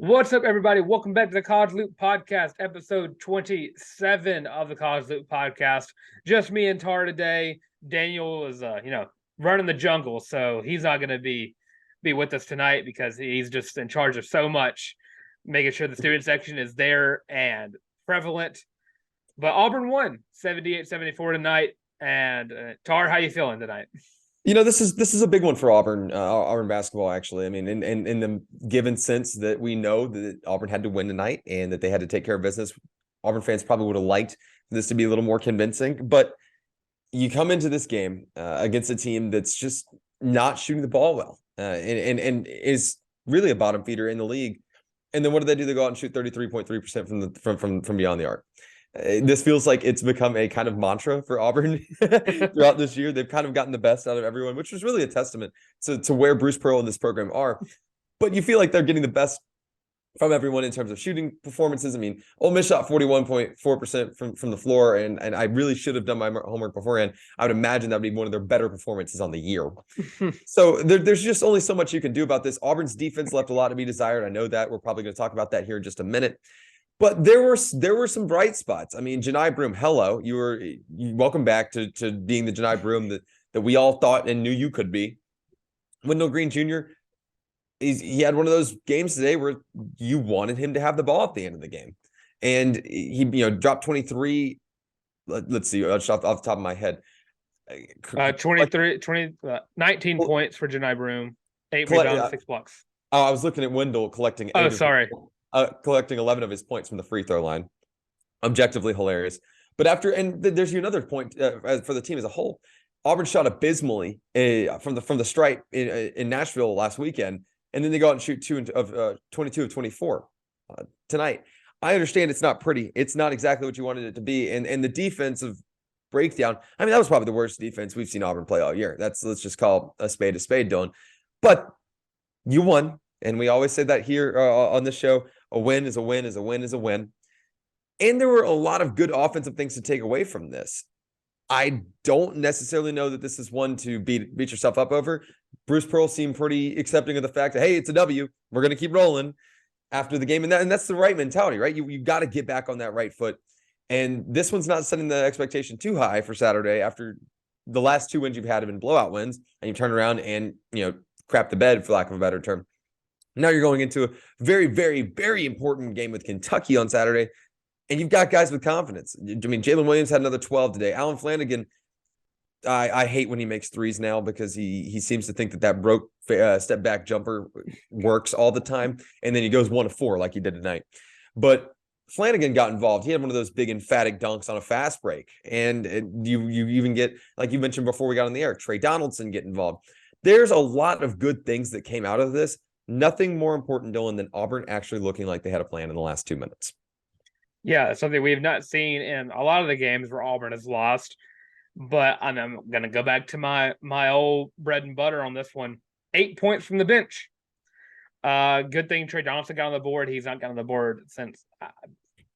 What's up, everybody? Welcome back to the College Loop Podcast, episode 27 of the College Loop Podcast. Just me and Tar today. Daniel is, running the jungle, so he's not going to be with us tonight because he's just in charge of so much, making sure the student section is there and prevalent. But Auburn won 78-74 tonight. And Tar, how you feeling tonight? This is a big one for Auburn basketball, actually. I mean, in the given sense that we know that Auburn had to win tonight and that they had to take care of business. Auburn fans probably would have liked this to be a little more convincing, but you come into this game against a team that's just not shooting the ball well and is really a bottom feeder in the league. And then what do they do? They go out and shoot 33.3% from beyond the arc. This feels like it's become a kind of mantra for Auburn throughout this year. They've kind of gotten the best out of everyone, which was really a testament to where Bruce Pearl and this program are. But you feel like they're getting the best from everyone in terms of shooting performances. I mean, Ole Miss shot 41.4% from the floor, and I really should have done my homework beforehand. I would imagine that would be one of their better performances on the year. So there's just only so much you can do about this. Auburn's defense left a lot to be desired. I know that. We're probably going to talk about that here in just a minute. But there were some bright spots. I mean, Johni Broome, hello. You welcome back to being the Johni Broome that we all thought and knew you could be. Wendell Green Jr., he had one of those games today where you wanted him to have the ball at the end of the game. And he dropped 23. Let's see, off the top of my head. 19 points for Johni Broome, 8 rebounds, 6 blocks. Oh, I was looking at Wendell collecting 11 of his points from the free throw line. Objectively hilarious. But there's another point for the team as a whole. Auburn shot abysmally from the stripe in Nashville last weekend, and then they go out and shoot 22 of 24 tonight. I understand it's not pretty. It's not exactly what you wanted it to be. And the defensive breakdown, I mean, that was probably the worst defense we've seen Auburn play all year. Let's just call a spade, Dylan. But you won. And we always say that here on this show, a win is a win is a win is a win. And there were a lot of good offensive things to take away from this. I don't necessarily know that this is one to beat yourself up over. Bruce Pearl seemed pretty accepting of the fact that, hey, it's a W. We're going to keep rolling after the game. And that's the right mentality, right? You got to get back on that right foot. And this one's not setting the expectation too high for Saturday after the last two wins you've had have been blowout wins. And you turn around and, crap the bed, for lack of a better term. Now you're going into a very, very, very important game with Kentucky on Saturday, and you've got guys with confidence. I mean, Jalen Williams had another 12 today. Allen Flanigan, I hate when he makes threes now because he seems to think that broke step back jumper works all the time, and then he goes 1 of 4 like he did tonight. But Flanigan got involved. He had one of those big emphatic dunks on a fast break, and you even get, like you mentioned before we got on the air, Trey Donaldson get involved. There's a lot of good things that came out of this. Nothing more important, Dylan, than Auburn actually looking like they had a plan in the last 2 minutes. Yeah, something we've not seen in a lot of the games where Auburn has lost. But I'm going to go back to my old bread and butter on this one. 8 points from the bench. Good thing Trey Donaldson got on the board. He's not got on the board since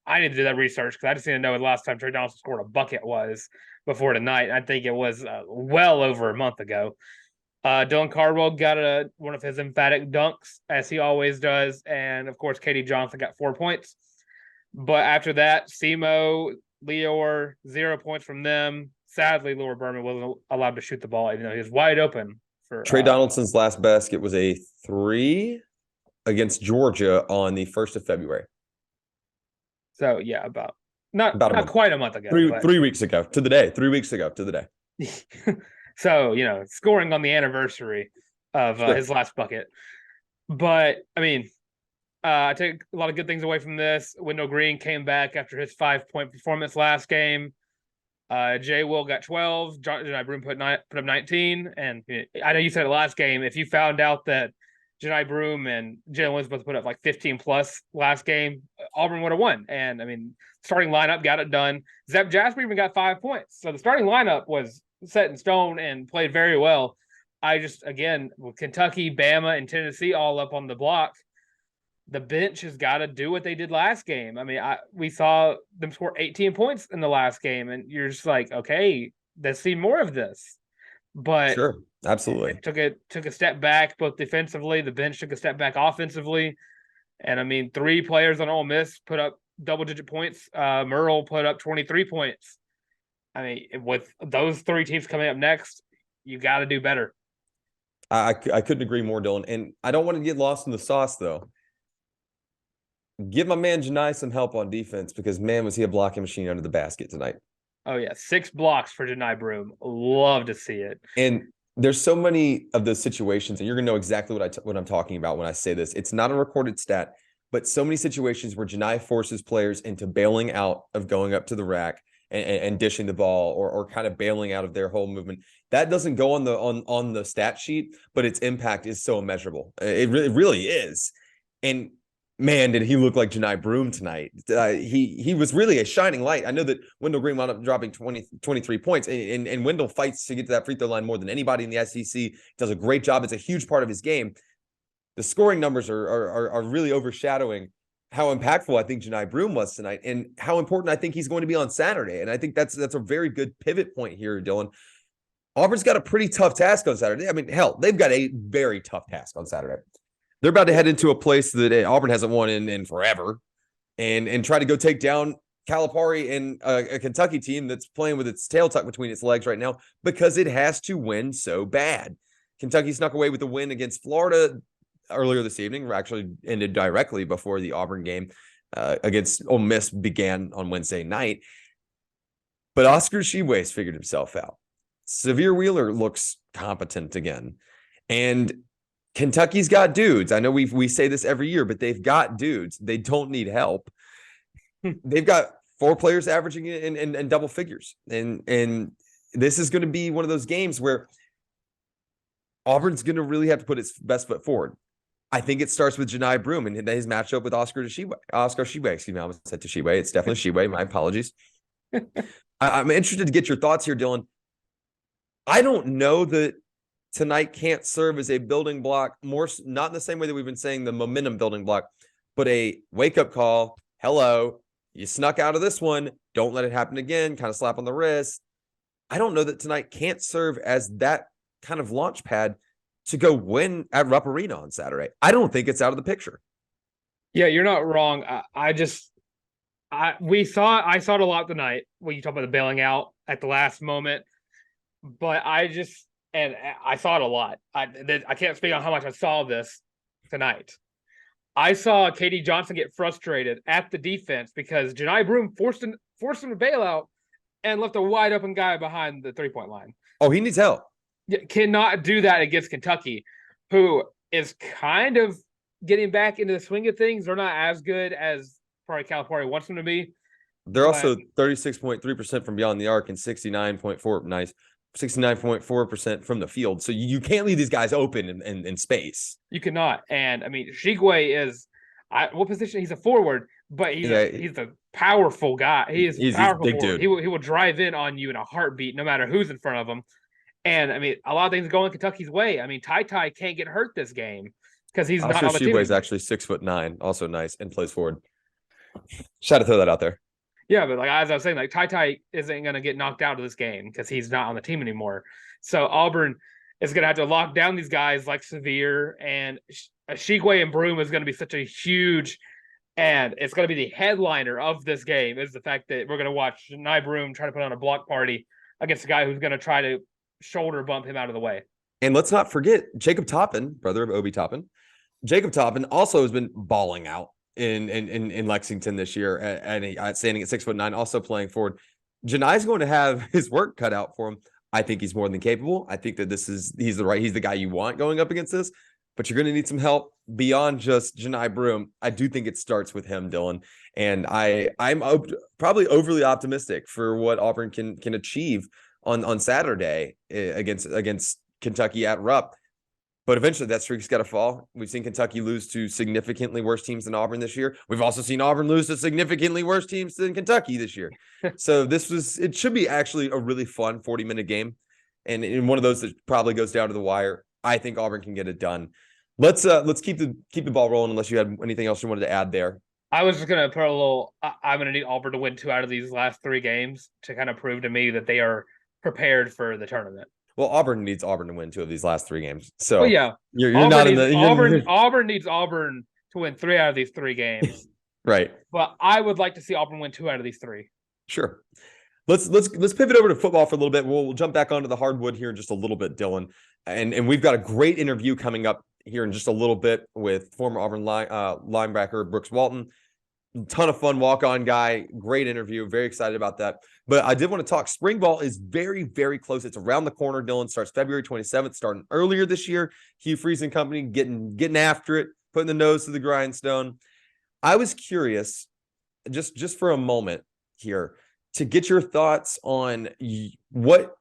I need to do that research because I just need to know the last time Trey Donaldson scored a bucket was before tonight. I think it was well over a month ago. Dylan Cardwell got one of his emphatic dunks, as he always does. And, of course, Katie Johnson got 4 points. But after that, Semo, Lior, 0 points from them. Sadly, Laura Berman wasn't allowed to shoot the ball, even though he was wide open. Trey Donaldson's last basket was a 3 against Georgia on the 1st of February. So, yeah, not quite a month ago. 3 weeks ago to the day. 3 weeks ago to the day. So, scoring on the anniversary of his last bucket. But, I mean, I take a lot of good things away from this. Wendell Green came back after his 5-point performance last game. Jay Will got 12. Johni Broome put up 19. And I know you said it last game. If you found out that Johni Broome and Jalen was supposed to put up like 15 plus last game, Auburn would have won. And, I mean, starting lineup got it done. Zep Jasper even got 5 points. So the starting lineup was set in stone and played very well. I just, again, with Kentucky, Bama, and Tennessee all up on the block, the bench has got to do what they did last game. I mean, we saw them score 18 points in the last game, and you're just like, okay, let's see more of this. But sure, absolutely, took a step back both defensively. The bench took a step back offensively, And I mean, 3 players on Ole Miss put up double-digit points. Merle put up 23 points. I mean, with those 3 teams coming up next, you got to do better. I couldn't agree more, Dylan. And I don't want to get lost in the sauce, though. Give my man Janai some help on defense because, man, was he a blocking machine under the basket tonight. Oh, yeah. 6 blocks for Janai Broome. Love to see it. And there's so many of those situations, and you're going to know exactly what I'm talking about when I say this. It's not a recorded stat, but so many situations where Janai forces players into bailing out of going up to the rack and dishing the ball or kind of bailing out of their whole movement. That doesn't go on the stat sheet, but its impact is so immeasurable. It really is. And man, did he look like Janai Broome tonight. He was really a shining light. I know that Wendell Green wound up dropping 23 points, and Wendell fights to get to that free throw line more than anybody in the SEC. Does a great job. It's a huge part of his game. The scoring numbers are really overshadowing how impactful I think Janai Broome was tonight and how important I think he's going to be on Saturday. And I think that's a very good pivot point here, Dylan. Auburn's got a pretty tough task on Saturday. I mean, hell, they've got a very tough task on Saturday. They're about to head into a place that Auburn hasn't won in forever and try to go take down Calipari and a Kentucky team that's playing with its tail tucked between its legs right now because it has to win so bad. Kentucky snuck away with a win against Florida earlier this evening, actually ended directly before the Auburn game against Ole Miss began on Wednesday night. But Oscar Tshiebwe's figured himself out. Severe Wheeler looks competent again. And Kentucky's got dudes. I know we say this every year, but they've got dudes. They don't need help. They've got 4 players averaging in double figures. And this is going to be one of those games where Auburn's going to really have to put its best foot forward. I think it starts with Janai Broome and his matchup with Oscar Tshiebwe. Excuse me, I almost said Tshiebwe. It's definitely Tshiebwe. My apologies. I'm interested to get your thoughts here, Dylan. I don't know that tonight can't serve as a building block, more not in the same way that we've been saying the momentum building block, but a wake-up call. Hello, you snuck out of this one. Don't let it happen again. Kind of slap on the wrist. I don't know that tonight can't serve as that kind of launch pad to go win at Rupp Arena on Saturday. I don't think it's out of the picture. Yeah, you're not wrong. I saw it a lot tonight when you talk about the bailing out at the last moment, but I saw it a lot. I can't speak on how much I saw this tonight. I saw KD Johnson get frustrated at the defense because Janai Broome forced him to bail out and left a wide open guy behind the 3-point line. Oh, he needs help. Cannot do that against Kentucky, who is kind of getting back into the swing of things. They're not as good as probably Calipari wants them to be. They're also 36.3% from beyond the arc and 69.4% from the field. So you can't leave these guys open in space. You cannot. And I mean, Tshiebwe is what position? He's a forward, but he's a powerful guy. He's a powerful big dude. He will drive in on you in a heartbeat, no matter who's in front of him. And I mean, a lot of things going Kentucky's way. I mean, Ty can't get hurt this game because he's not on the team. Tshiebwe is actually 6'9", also nice, and plays forward. Just had to throw that out there. Yeah, but like as I was saying, like Ty isn't going to get knocked out of this game because he's not on the team anymore. So Auburn is going to have to lock down these guys like Severe, and Tshiebwe and Broome is going to be such a huge, and it's going to be the headliner of this game is the fact that we're going to watch Janai Broome try to put on a block party against a guy who's going to try to shoulder bump him out of the way. And let's not forget Jacob Toppin, brother of Obi Toppin. Jacob Toppin also has been balling out in Lexington this year and standing at 6'9", also playing forward. Janai's going to have his work cut out for him. I think he's more than capable. I think that he's the guy you want going up against this, but you're going to need some help beyond just Janai Broome. I do think it starts with him, Dylan. And I'm probably overly optimistic for what Auburn can achieve on Saturday against Kentucky at Rupp. But eventually that streak's got to fall. We've seen Kentucky lose to significantly worse teams than Auburn this year. We've also seen Auburn lose to significantly worse teams than Kentucky this year. So it should be actually a really fun 40-minute game. And in one of those that probably goes down to the wire, I think Auburn can get it done. Let's keep the ball rolling unless you had anything else you wanted to add there. I was just going to put a little, I'm going to need Auburn to win 2 out of these last 3 games to kind of prove to me that they are prepared for the tournament. Well, Auburn needs Auburn to win 2 of these last 3 games. So yeah, you're not in the Auburn needs Auburn to win 3 out of these 3 games. Right. But I would like to see Auburn win 2 out of these 3. Sure. Let's pivot over to football for a little bit. We'll jump back onto the hardwood here in just a little bit, Dylan. And we've got a great interview coming up here in just a little bit with former Auburn linebacker Brooks Walton. Ton of fun, walk-on guy. Great interview. Very excited about that. But I did want to talk. Spring ball is very, very close. It's around the corner, Dylan. Starts February 27th, starting earlier this year. Hugh Freeze and company getting after it, putting the nose to the grindstone. I was curious, just for a moment here, to get your thoughts on what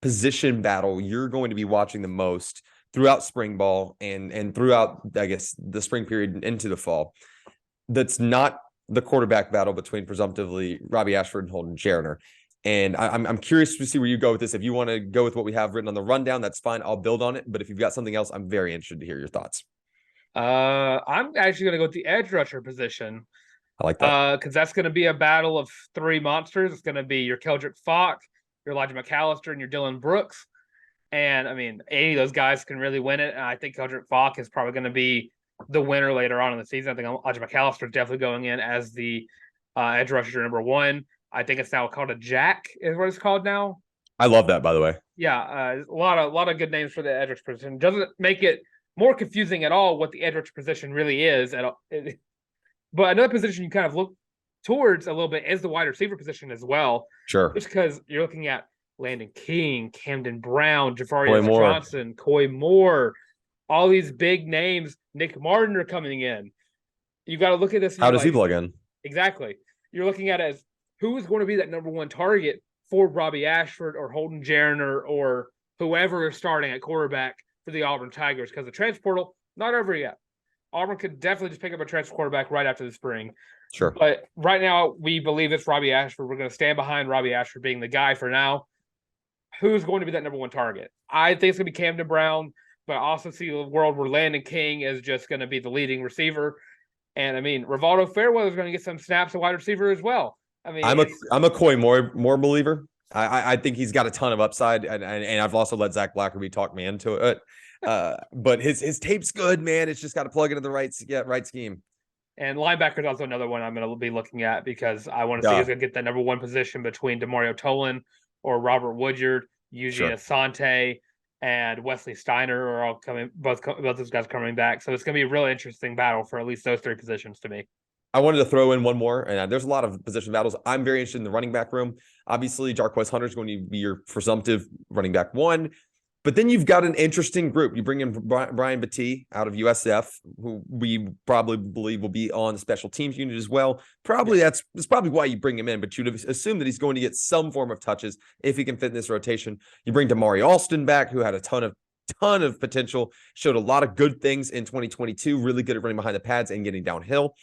position battle you're going to be watching the most throughout spring ball and throughout, I guess, the spring period into the fall. That's not the quarterback battle between presumptively Robbie Ashford and Holden Jarner. And I'm curious to see where you go with this. If you want to go with what we have written on the rundown, that's fine. I'll build on it. But if you've got something else, I'm very interested to hear your thoughts. I'm actually going to go with the edge rusher position. I like that. Because that's going to be a battle of 3 monsters. It's going to be your Keldrick Fox, your Elijah McAllister, and your Dylan Brooks. And, I mean, any of those guys can really win it. And I think Keldrick Fox is probably going to be the winner later on in the season. I think Elijah McAllister is definitely going in as the edge rusher number 1. I think it's now called a jack is what it's called now. I love that, by the way. Yeah, a lot of good names for the edge rusher position. Doesn't make it more confusing at all what the edge rusher position really is. But another position you kind of look towards a little bit is the wide receiver position as well. Sure. Just because you're looking at Landon King, Camden Brown, Jafari Johnson, Coy Moore, all these big names. Nick Martin are coming in. You got to look at this. How does he plug in? Exactly. You're looking at it as who is going to be that number 1 target for Robbie Ashford or Holden Jarner or whoever is starting at quarterback for the Auburn Tigers, because the transfer portal, not over yet. Auburn could definitely just pick up a transfer quarterback right after the spring. Sure. But right now, we believe it's Robbie Ashford. We're going to stand behind Robbie Ashford being the guy for now. Who's going to be that number 1 target? I think it's going to be Camden Brown, but I also see a world where Landon King is just going to be the leading receiver. And, I mean, Rivaldo Fairweather is going to get some snaps at wide receiver as well. I mean, I'm a Coy Moore believer. I think he's got a ton of upside, and I've also let Zach Blackerby talk me into it. But his tape's good, man. It's just got to plug into the right scheme. And linebacker is also another one I'm going to be looking at because I want to see who's going to get that number 1 position between Demario Tolan or Robert Woodyard, Eugene Asante, and Wesley Steiner are all coming. Both those guys coming back. So it's going to be a really interesting battle for at least those 3 positions to me. I wanted to throw in one more, and there's a lot of position battles. I'm very interested in the running back room. Obviously, Jarquez Hunter is going to be your presumptive running back 1. But then you've got an interesting group. You bring in Brian Battie out of USF, who we probably believe will be on the special teams unit as well. That's probably why you bring him in, but you'd assume that he's going to get some form of touches if he can fit in this rotation. You bring Damari Alston back, who had a ton of potential, showed a lot of good things in 2022, really good at running behind the pads and getting downhill.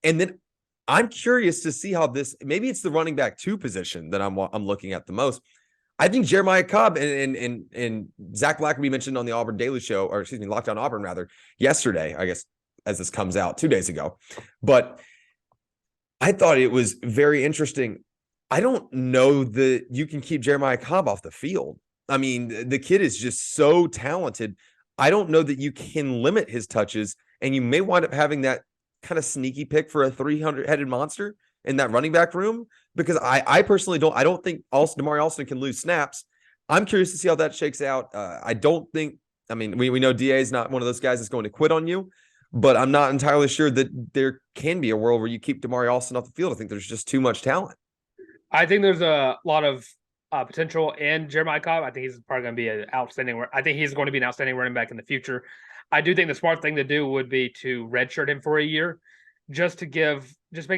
And then I'm curious to see how maybe it's the running back 2 position that I'm looking at the most. I think Jeremiah Cobb and Zach Blackerby mentioned on the Auburn Daily Show, or excuse me, Lockdown Auburn rather, yesterday, I guess, as this comes out 2 days ago. But I thought it was very interesting. I don't know that you can keep Jeremiah Cobb off the field. I mean, the kid is just so talented. I don't know that you can limit his touches, and you may wind up having that kind of sneaky pick for a 300-headed monster in that running back room, because I personally don't think Damari Alston can lose snaps. I'm curious to see how that shakes out. We know DA is not one of those guys that's going to quit on you, but I'm not entirely sure that there can be a world where you keep Damari Alston off the field. I think there's just too much talent. I think there's a lot of potential in Jeremiah Cobb. I think he's probably going to be an outstanding running back in the future. I do think the smart thing to do would be to redshirt him for a year, just make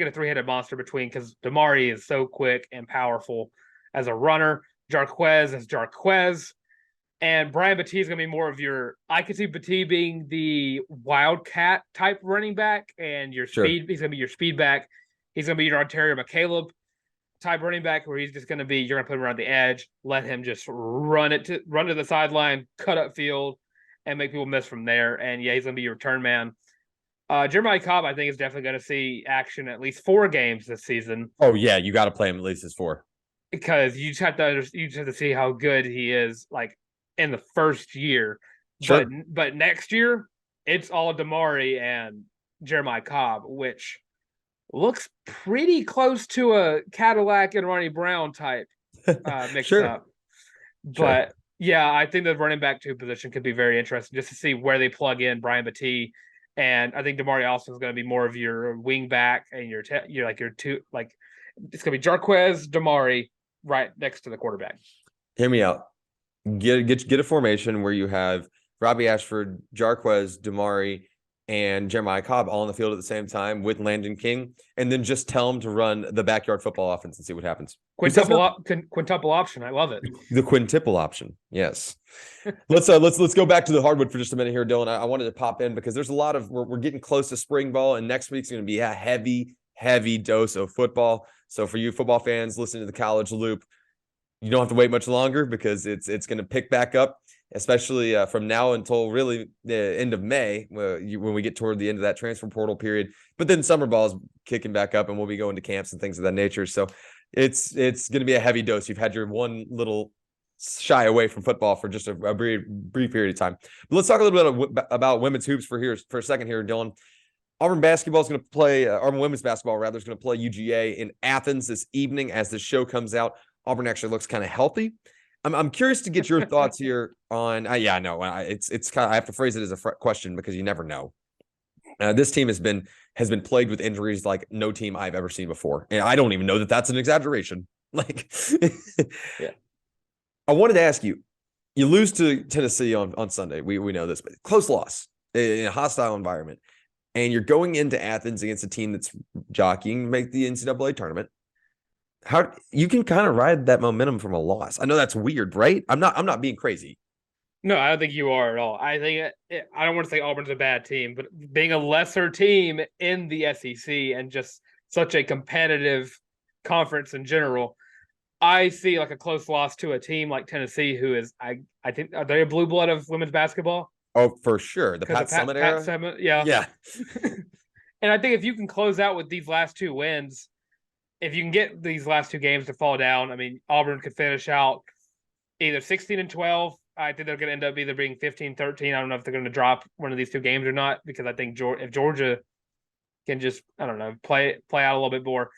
it a 3-headed monster because Damari is so quick and powerful as a runner. Jarquez is Jarquez. And Brian Battie is going to be more of I could see Battie being the wildcat type running back and your speed. He's going to be your speed back. He's going to be your Ontario McCaleb type running back where he's just going to be, you're going to put him around the edge, let him just run to the sideline, cut up field, and make people miss from there. And he's going to be your return man. Jeremiah Cobb, I think, is definitely going to see action at least 4 games this season. Oh yeah, you got to play him at least as 4 because you just have to see how good he is, like in the first year. Sure. But next year, it's all Damari, and Jeremiah Cobb, which looks pretty close to a Cadillac and Ronnie Brown type mix up. But yeah, I think the running back 2 position could be very interesting just to see where they plug in Brian Battie. And I think Damari Alston is going to be more of your wing back and your two, like it's going to be Jarquez, Damari right next to the quarterback. Hear me out. Get a formation where you have Robbie Ashford, Jarquez, Damari, and Jeremiah Cobb all on the field at the same time with Landon King, and then just tell them to run the backyard football offense and see what happens. Quintuple option. I love it. The quintuple option. Yes. Let's go back to the hardwood for just a minute here, Dylan. I wanted to pop in because there's a lot of we're getting close to spring ball, and next week's going to be a heavy dose of football. So for you football fans listening to the College Loop, you don't have to wait much longer because it's going to pick back up, especially from now until really the end of May when we get toward the end of that transfer portal period. But then summer ball is kicking back up and we'll be going to camps and things of that nature. So it's going to be a heavy dose. You've had your one little shy away from football for just a brief period of time. But let's talk a little bit about women's hoops for a second here, Dylan. Auburn basketball is going to play, Auburn women's basketball rather is going to play UGA in Athens this evening as the show comes out. Auburn actually looks kind of healthy. I'm curious to get your thoughts here on. Yeah, no, it's kind of, I have to phrase it as a question because you never know. This team has been plagued with injuries like no team I've ever seen before, and I don't even know that that's an exaggeration. Like, yeah. I wanted to ask you. You lose to Tennessee on Sunday. We know this, but close loss in a hostile environment, and you're going into Athens against a team that's jockeying to make the NCAA tournament. How you can kind of ride that momentum from a loss? I know that's weird, right? I'm not being crazy. No, I don't think you are at all. I think I don't want to say Auburn's a bad team, but being a lesser team in the SEC and just such a competitive conference in general, I see like a close loss to a team like Tennessee, who is I think are they a blue blood of women's basketball? Oh, for sure, the Pat Summitt era. Yeah. And I think if you can close out with these last 2 wins. If you can get these last 2 games to fall down, I mean, Auburn could finish out either 16-12. I think they're going to end up either being 15-13. I don't know if they're going to drop one of these 2 games or not, because I think if Georgia can just, I don't know, play out a little bit more.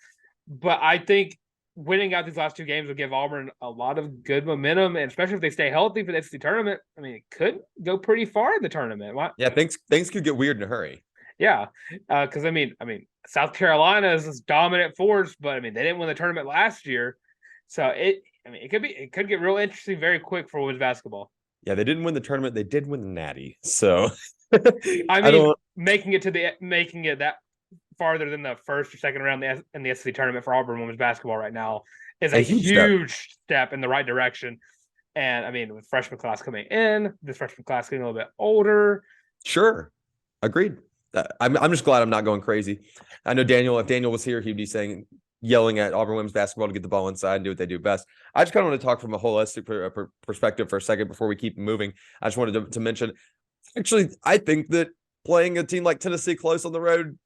But I think winning out these last 2 games will give Auburn a lot of good momentum, and especially if they stay healthy for the SEC tournament. I mean, it could go pretty far in the tournament. Yeah, things could get weird in a hurry. Yeah, because I mean, South Carolina is this dominant force, but I mean, they didn't win the tournament last year, so it could get real interesting very quick for women's basketball. Yeah, they didn't win the tournament; they did win the Natty. So, I mean, making it that farther than the first or second round in the SEC tournament for Auburn women's basketball right now is a huge step in the right direction. And I mean, with freshman class coming in, this freshman class getting a little bit older. Sure, agreed. I'm just glad I'm not going crazy. I know Daniel, if Daniel was here, he'd be yelling at Auburn women's basketball to get the ball inside and do what they do best. I just kind of want to talk from a holistic perspective for a second before we keep moving. I just wanted to mention, actually, I think that playing a team like Tennessee close on the road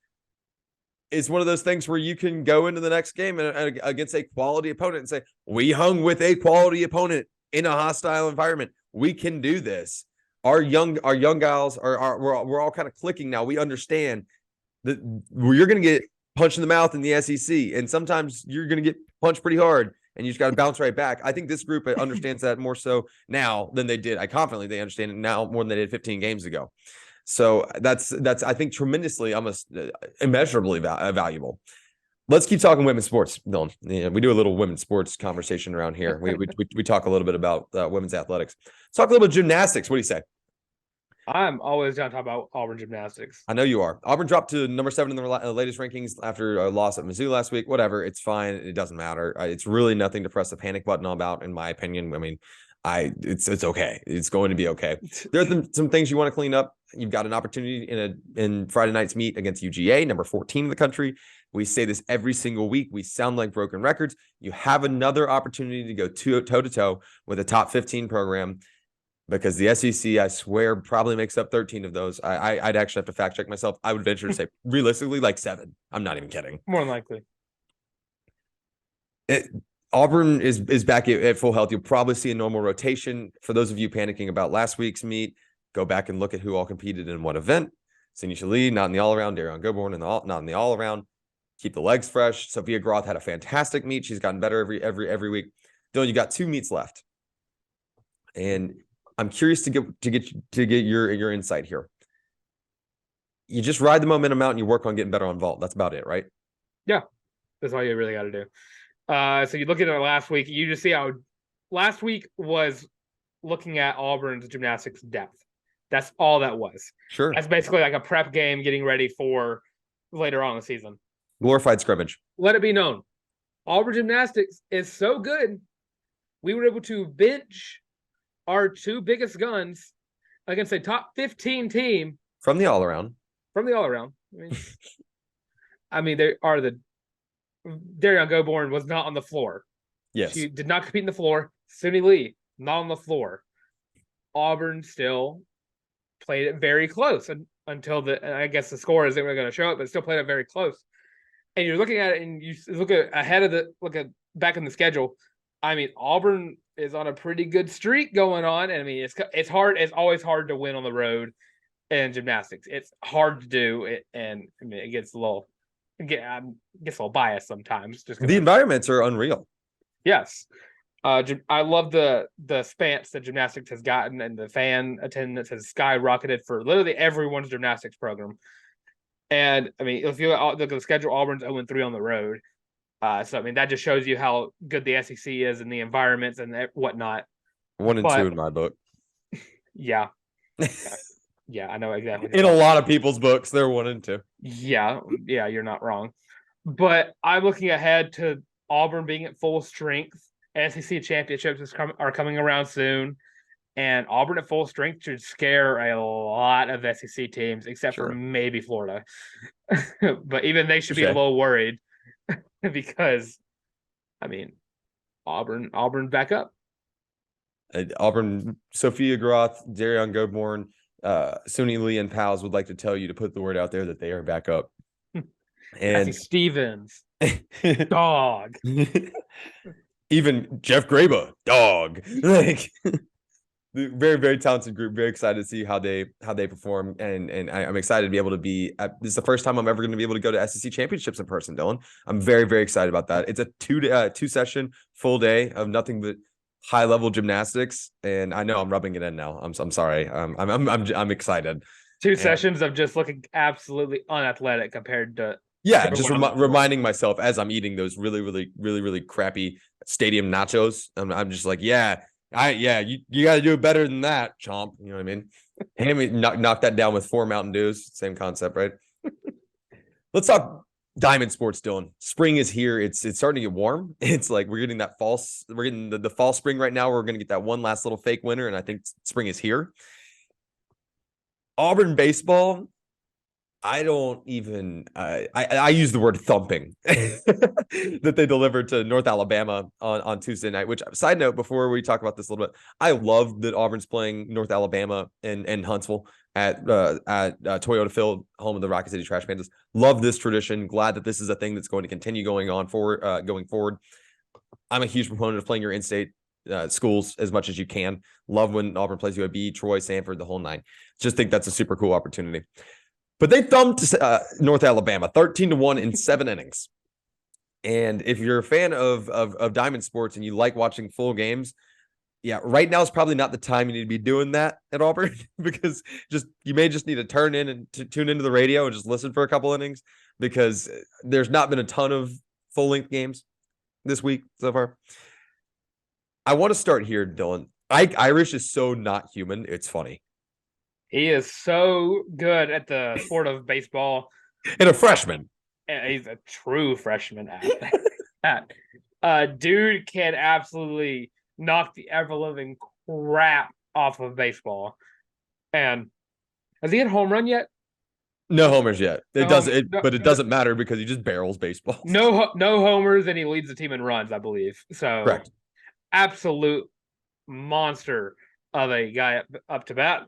is one of those things where you can go into the next game and against a quality opponent and say, we hung with a quality opponent in a hostile environment. We can do this. Our young gals we're all kind of clicking now. We understand that you're going to get punched in the mouth in the SEC, and sometimes you're going to get punched pretty hard, and you just got to bounce right back. I think this group understands that more so now than they did. I confidently they understand it now more than they did 15 games ago. So that's I think tremendously, almost immeasurably valuable. Let's keep talking women's sports, Dylan. Yeah, we do a little women's sports conversation around here. We talk a little bit about women's athletics. Let's talk a little bit of gymnastics. What do you say? I'm always down to talk about Auburn gymnastics. I know you are. Auburn dropped to number 7 in the latest rankings after a loss at Mizzou last week. Whatever, it's fine. It doesn't matter. It's really nothing to press the panic button about, in my opinion. I mean, it's okay. It's going to be okay. There are some things you want to clean up. You've got an opportunity in Friday night's meet against UGA, number 14 in the country. We say this every single week. We sound like broken records. You have another opportunity to go toe-to-toe with a top 15 program, because the SEC, I swear, probably makes up 13 of those. I'd actually have to fact check myself. I would venture to say realistically like 7. I'm not even kidding. More than likely. Auburn is back at full health. You'll probably see a normal rotation. For those of you panicking about last week's meet, go back and look at who all competed in what event. Sinisha Lee, not in the all-around. Darian Goborn, not in the all-around. Keep the legs fresh. Sophia Groth had a fantastic meet. She's gotten better every week. Dylan, you got 2 meets left. And I'm curious to get your insight here. You just ride the momentum out and you work on getting better on vault. That's about it, right? Yeah. That's all you really got to do. So you look at it last week, you just see how last week was looking at Auburn's gymnastics depth. That's all that was. Sure. That's basically like a prep game getting ready for later on in the season. Glorified scrimmage. Let it be known. Auburn gymnastics is so good. We were able to bench our 2 biggest guns against a top 15 team. From the all-around. I mean, they are the Darian Goborn was not on the floor. Yes. She did not compete in the floor. Sonny Lee, not on the floor. Auburn still played it very close until I guess the score isn't really going to show it, but still played it very close. And you're looking at it and you look at back in the schedule. I mean, Auburn is on a pretty good streak going on. And I mean, it's hard. It's always hard to win on the road in gymnastics. It's hard to do it. And I mean, it gets a little biased sometimes. Just the environments are unreal. Yes. I love the stance that gymnastics has gotten, and the fan attendance has skyrocketed for literally everyone's gymnastics program. And I mean, if you look at the schedule, Auburn's 0-3 on the road. So I mean, that just shows you how good the SEC is and the environments and whatnot. 1-2 in my book. Yeah. Yeah, I know exactly. In a lot of people's books, they're 1-2. Yeah, you're not wrong. But I'm looking ahead to Auburn being at full strength. SEC championships are coming around soon, and Auburn at full strength should scare a lot of SEC teams, except for maybe Florida. But even they should be a little worried because, I mean, Auburn back up. Auburn, Sophia Groth, Darian Goborn, Sonny Lee, and Pals would like to tell you to put the word out there that they are back up. And Stevens, dog. Even Jeff Graba, dog. Like, very, very talented group. Very excited to see how they perform, and I'm excited to be able to be. This is the first time I'm ever going to be able to go to SEC championships in person, Dylan. I'm very, very excited about that. It's a two session full day of nothing but high level gymnastics, and I know I'm rubbing it in now. I'm sorry. I'm excited. 2 sessions of just looking absolutely unathletic compared to. Yeah, just reminding myself as I'm eating those really, really, really, really crappy stadium nachos. I'm just like, you got to do it better than that, chomp. You know what I mean? Hand me knock that down with 4 Mountain Dews. Same concept, right? Let's talk diamond sports, Dylan. Spring is here. It's starting to get warm. It's like we're getting the fall spring right now. We're going to get that one last little fake winter, and I think spring is here. Auburn baseball. I don't even I use the word thumping that they delivered to North Alabama on Tuesday night, which, side note, before we talk about this a little bit, I love that Auburn's playing North Alabama in Huntsville at Toyota Field, home of the Rocket City Trash Pandas. Love this tradition. Glad that this is a thing that's going to continue going forward. I'm a huge proponent of playing your in-state schools as much as you can. Love when Auburn plays UAB, Troy, Sanford, the whole 9. Just think that's a super cool opportunity. But they thumped North Alabama 13-1 in 7 innings. And if you're a fan of diamond sports and you like watching full games, right now is probably not the time you need to be doing that at Auburn, because you may just need to tune into the radio and just listen for a couple innings, because there's not been a ton of full-length games this week so far. I want to start here, Dylan. Ike Irish is so not human. It's funny. He is so good at the sport of baseball. And a freshman. He's a true freshman at that. Dude can absolutely knock the ever-living crap off of baseball. And has he hit a home run yet? No homers yet. But it doesn't matter because he just barrels baseball. No homers, and he leads the team in runs, I believe. So correct. Absolute monster of a guy up to bat.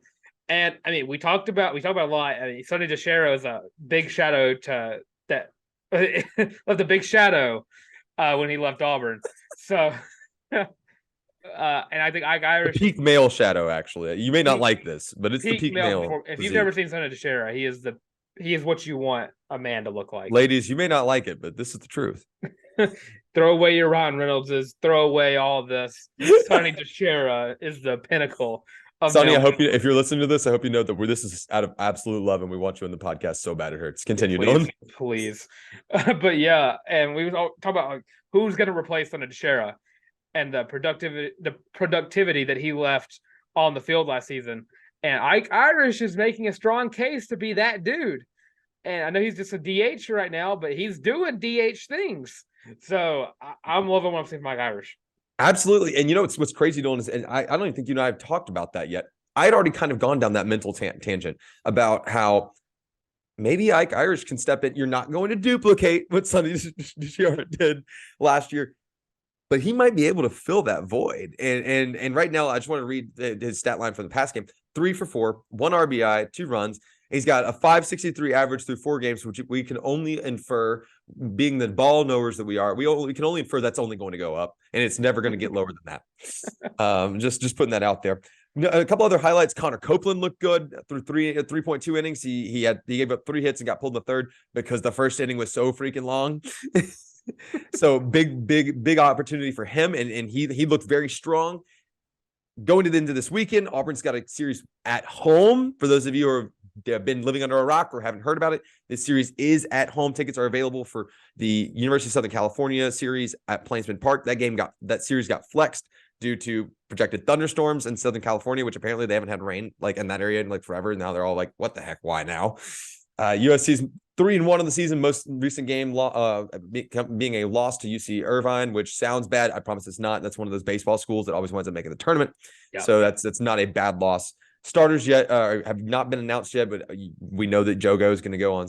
And I mean, we talked about a lot. I mean, Sonny DeShero is a big shadow to that left a big shadow when he left Auburn. So And I think Ike Irish peak male shadow. Actually, you may not like this, but it's the peak male. If you've never seen Sonny D, he is what you want a man to look like. Ladies, you may not like it, but this is the truth. Throw away your Ryan Reynolds. Throw away all this. Sonny D is the pinnacle. Sonny, I hope if you're listening to this, I hope you know that this is out of absolute love, and we want you on the podcast so bad it hurts. Continue, Dylan. Please. But yeah, and we was all talking about who's going to replace Sonny D and the productivity that he left on the field last season. And Ike Irish is making a strong case to be that dude. And I know he's just a DH right now, but he's doing DH things. So I'm loving what I'm seeing from Ike Irish. Absolutely. And you know what's crazy, Dylan, is, and I don't even think you and I have talked about that yet. I had already kind of gone down that mental tangent about how maybe Ike Irish can step in. You're not going to duplicate what Sonny D did last year, but he might be able to fill that void. And right now, I just want to read his stat line from the past game: 3 for 4, 1 RBI, 2 runs. He's got a 5.63 average through 4 games, which we can only infer, being the ball knowers that we are, we can only infer that's only going to go up, and it's never going to get lower than that. Just putting that out there. A couple other highlights: Connor Copeland looked good through 3.2 innings. He gave up 3 hits and got pulled in the third because the first inning was so freaking long. So big opportunity for him, and he looked very strong. Going into this weekend, Auburn's got a series at home. For those of you who have been living under a rock or haven't heard about it, this series is at home. Tickets are available for the University of Southern California series at Plainsman Park. That series got flexed due to projected thunderstorms in Southern California, which apparently they haven't had rain like in that area in like forever. Now they're all like, what the heck? Why now? USC's 3-1 on the season. Most recent game being a loss to UC Irvine, which sounds bad. I promise it's not. That's one of those baseball schools that always winds up making the tournament. Yeah. So that's not a bad loss. Starters yet have not been announced yet, but we know that Jogo is going to go on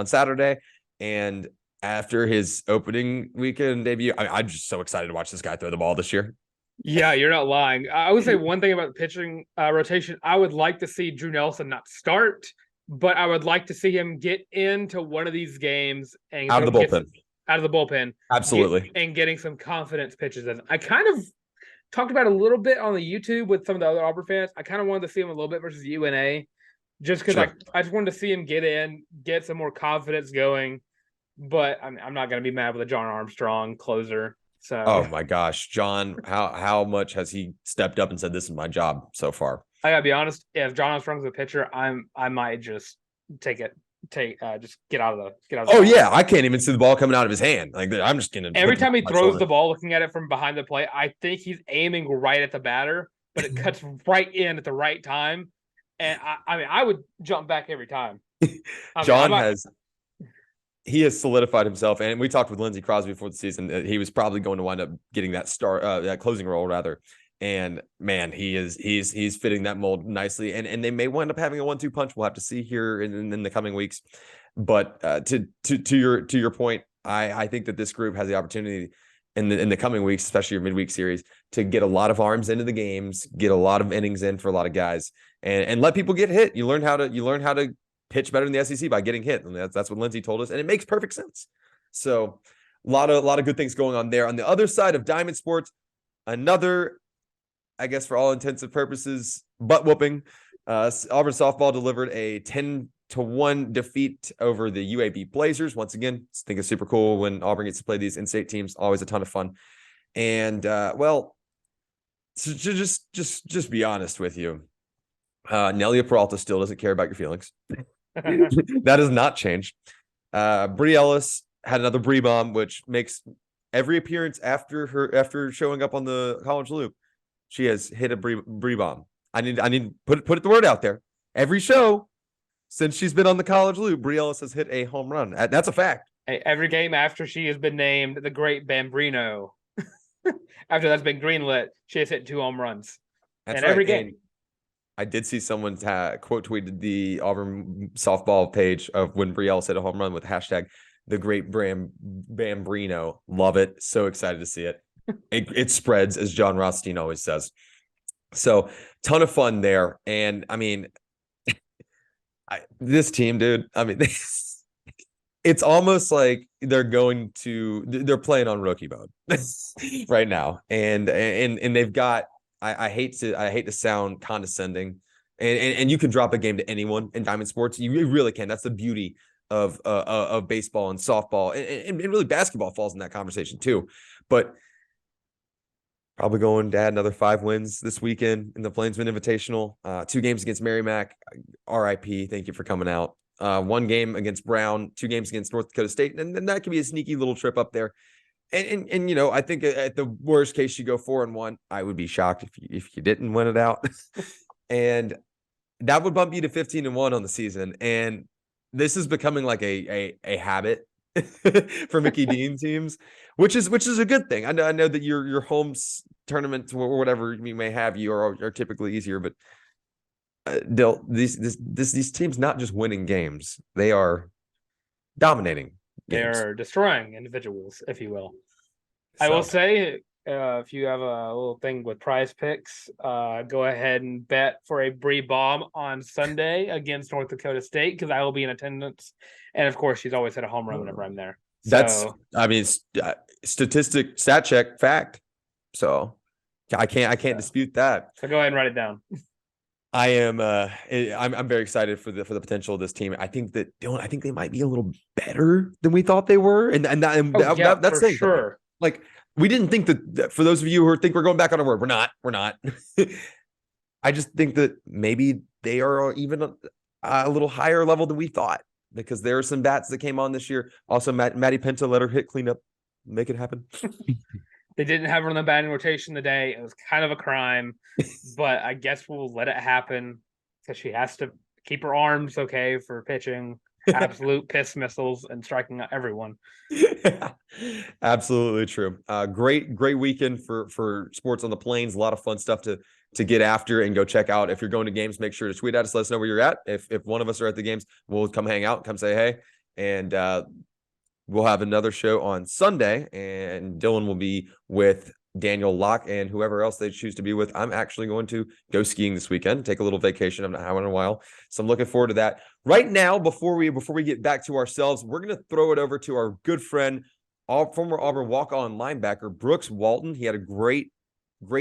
Saturday. And after his opening weekend debut, I'm just so excited to watch this guy throw the ball this year. Yeah, you're not lying. I would say one thing about the pitching rotation. I would like to see Drew Nelson not start, but I would like to see him get into one of these games and out of the bullpen. Absolutely. And getting some confidence pitches in. I kind of talked about a little bit on the YouTube with some of the other Auburn fans. I kind of wanted to see him a little bit versus UNA, just because I just wanted to see him get in, get some more confidence going. But I'm not going to be mad with a John Armstrong closer. So, oh my gosh, John, how much has he stepped up and said, this is my job so far? I gotta be honest. If John Armstrong's a pitcher, I might just just get out of the. Oh yeah, I can't even see the ball coming out of his hand. Like I'm just gonna. Every time he throws the ball, looking at it from behind the plate, I think he's aiming right at the batter, but it cuts right in at the right time. And I would jump back every time. John has solidified himself, and we talked with Lindsey Crosby before the season. He was probably going to wind up getting that that closing role rather. And man, he's fitting that mold nicely, and they may wind up having a 1-2 punch. We'll have to see here in the coming weeks. But to your point, I think that this group has the opportunity in the coming weeks, especially your midweek series, to get a lot of arms into the games, get a lot of innings in for a lot of guys, and let people get hit. You learn how to pitch better in the SEC by getting hit, and that's what Lindsey told us, and it makes perfect sense. So a lot of good things going on there. On the other side of Diamond Sports, another, I guess for all intents and purposes, butt whooping. Auburn softball delivered a 10-1 defeat over the UAB Blazers. Once again, I think it's super cool when Auburn gets to play these in-state teams. Always a ton of fun. And so just be honest with you, Nelia Peralta still doesn't care about your feelings. That has not changed. Bri Ellis had another Bri bomb, which makes every appearance after showing up on the college loop. She has hit a Bri bomb. I need to put the word out there. Every show since she's been on the college loop, Bri Ellis has hit a home run. That's a fact. Every game after she has been named the Great Bambrino, after that's been greenlit, she has hit 2 home runs. That's right. Every game. And I did see someone quote tweeted the Auburn softball page of when Bri Ellis hit a home run with hashtag the Great Bambrino. Love it. So excited to see it. It spreads, as John Rothstein always says. So ton of fun there. And I mean, this team, dude, I mean, it's almost like they're playing on rookie mode right now, and they've got. I hate to sound condescending, and you can drop a game to anyone in diamond sports. You really can. That's the beauty of baseball and softball, and really basketball falls in that conversation too. But probably going to add another 5 wins this weekend in the Plainsman Invitational. 2 games against Merrimack. RIP. Thank you for coming out. 1 game against Brown. 2 games against North Dakota State, and then that could be a sneaky little trip up there. And I think at the worst case you go 4-1. I would be shocked if you didn't win it out, and that would bump you to 15-1 on the season. And this is becoming like a habit for Mickey Dean teams, which is a good thing. I know that your home tournament or whatever you may have, you are typically easier, but these teams not just winning games, they are dominating. They're destroying individuals, if you will. So. I will say, if you have a little thing with Prize Picks, go ahead and bet for a Bri Bomb on Sunday against North Dakota State, because I will be in attendance. And of course, she's always hit a home run whenever I'm there. Stat check fact. So I can't dispute that. So go ahead and write it down. I'm very excited for the potential of this team. I think they might be a little better than we thought they were, and that's saying sure. Something. Like, we didn't think that. For those of you who think we're going back on our word, we're not. I just think that maybe they are even a little higher level than we thought, because there are some bats that came on this year. Also, Maddie Pinto let her hit cleanup, make it happen. They didn't have her on the batting rotation today. It was kind of a crime, but I guess we'll let it happen, because she has to keep her arms okay for pitching absolute piss missiles and striking out everyone. Absolutely true. Great weekend for sports on the Plains. A lot of fun stuff to get after and go check out. If you're going to games, make sure to tweet at us. Let us know where you're at. If one of us are at the games, we'll come hang out, come say hey, and we'll have another show on Sunday, and Dylan will be with Daniel Larck and whoever else they choose to be with. I'm actually going to go skiing this weekend, take a little vacation. I'm not having in a while, so I'm looking forward to that. Right now, before we get back to ourselves, we're going to throw it over to our good friend, former Auburn walk-on linebacker, Brooks Walton. He had a great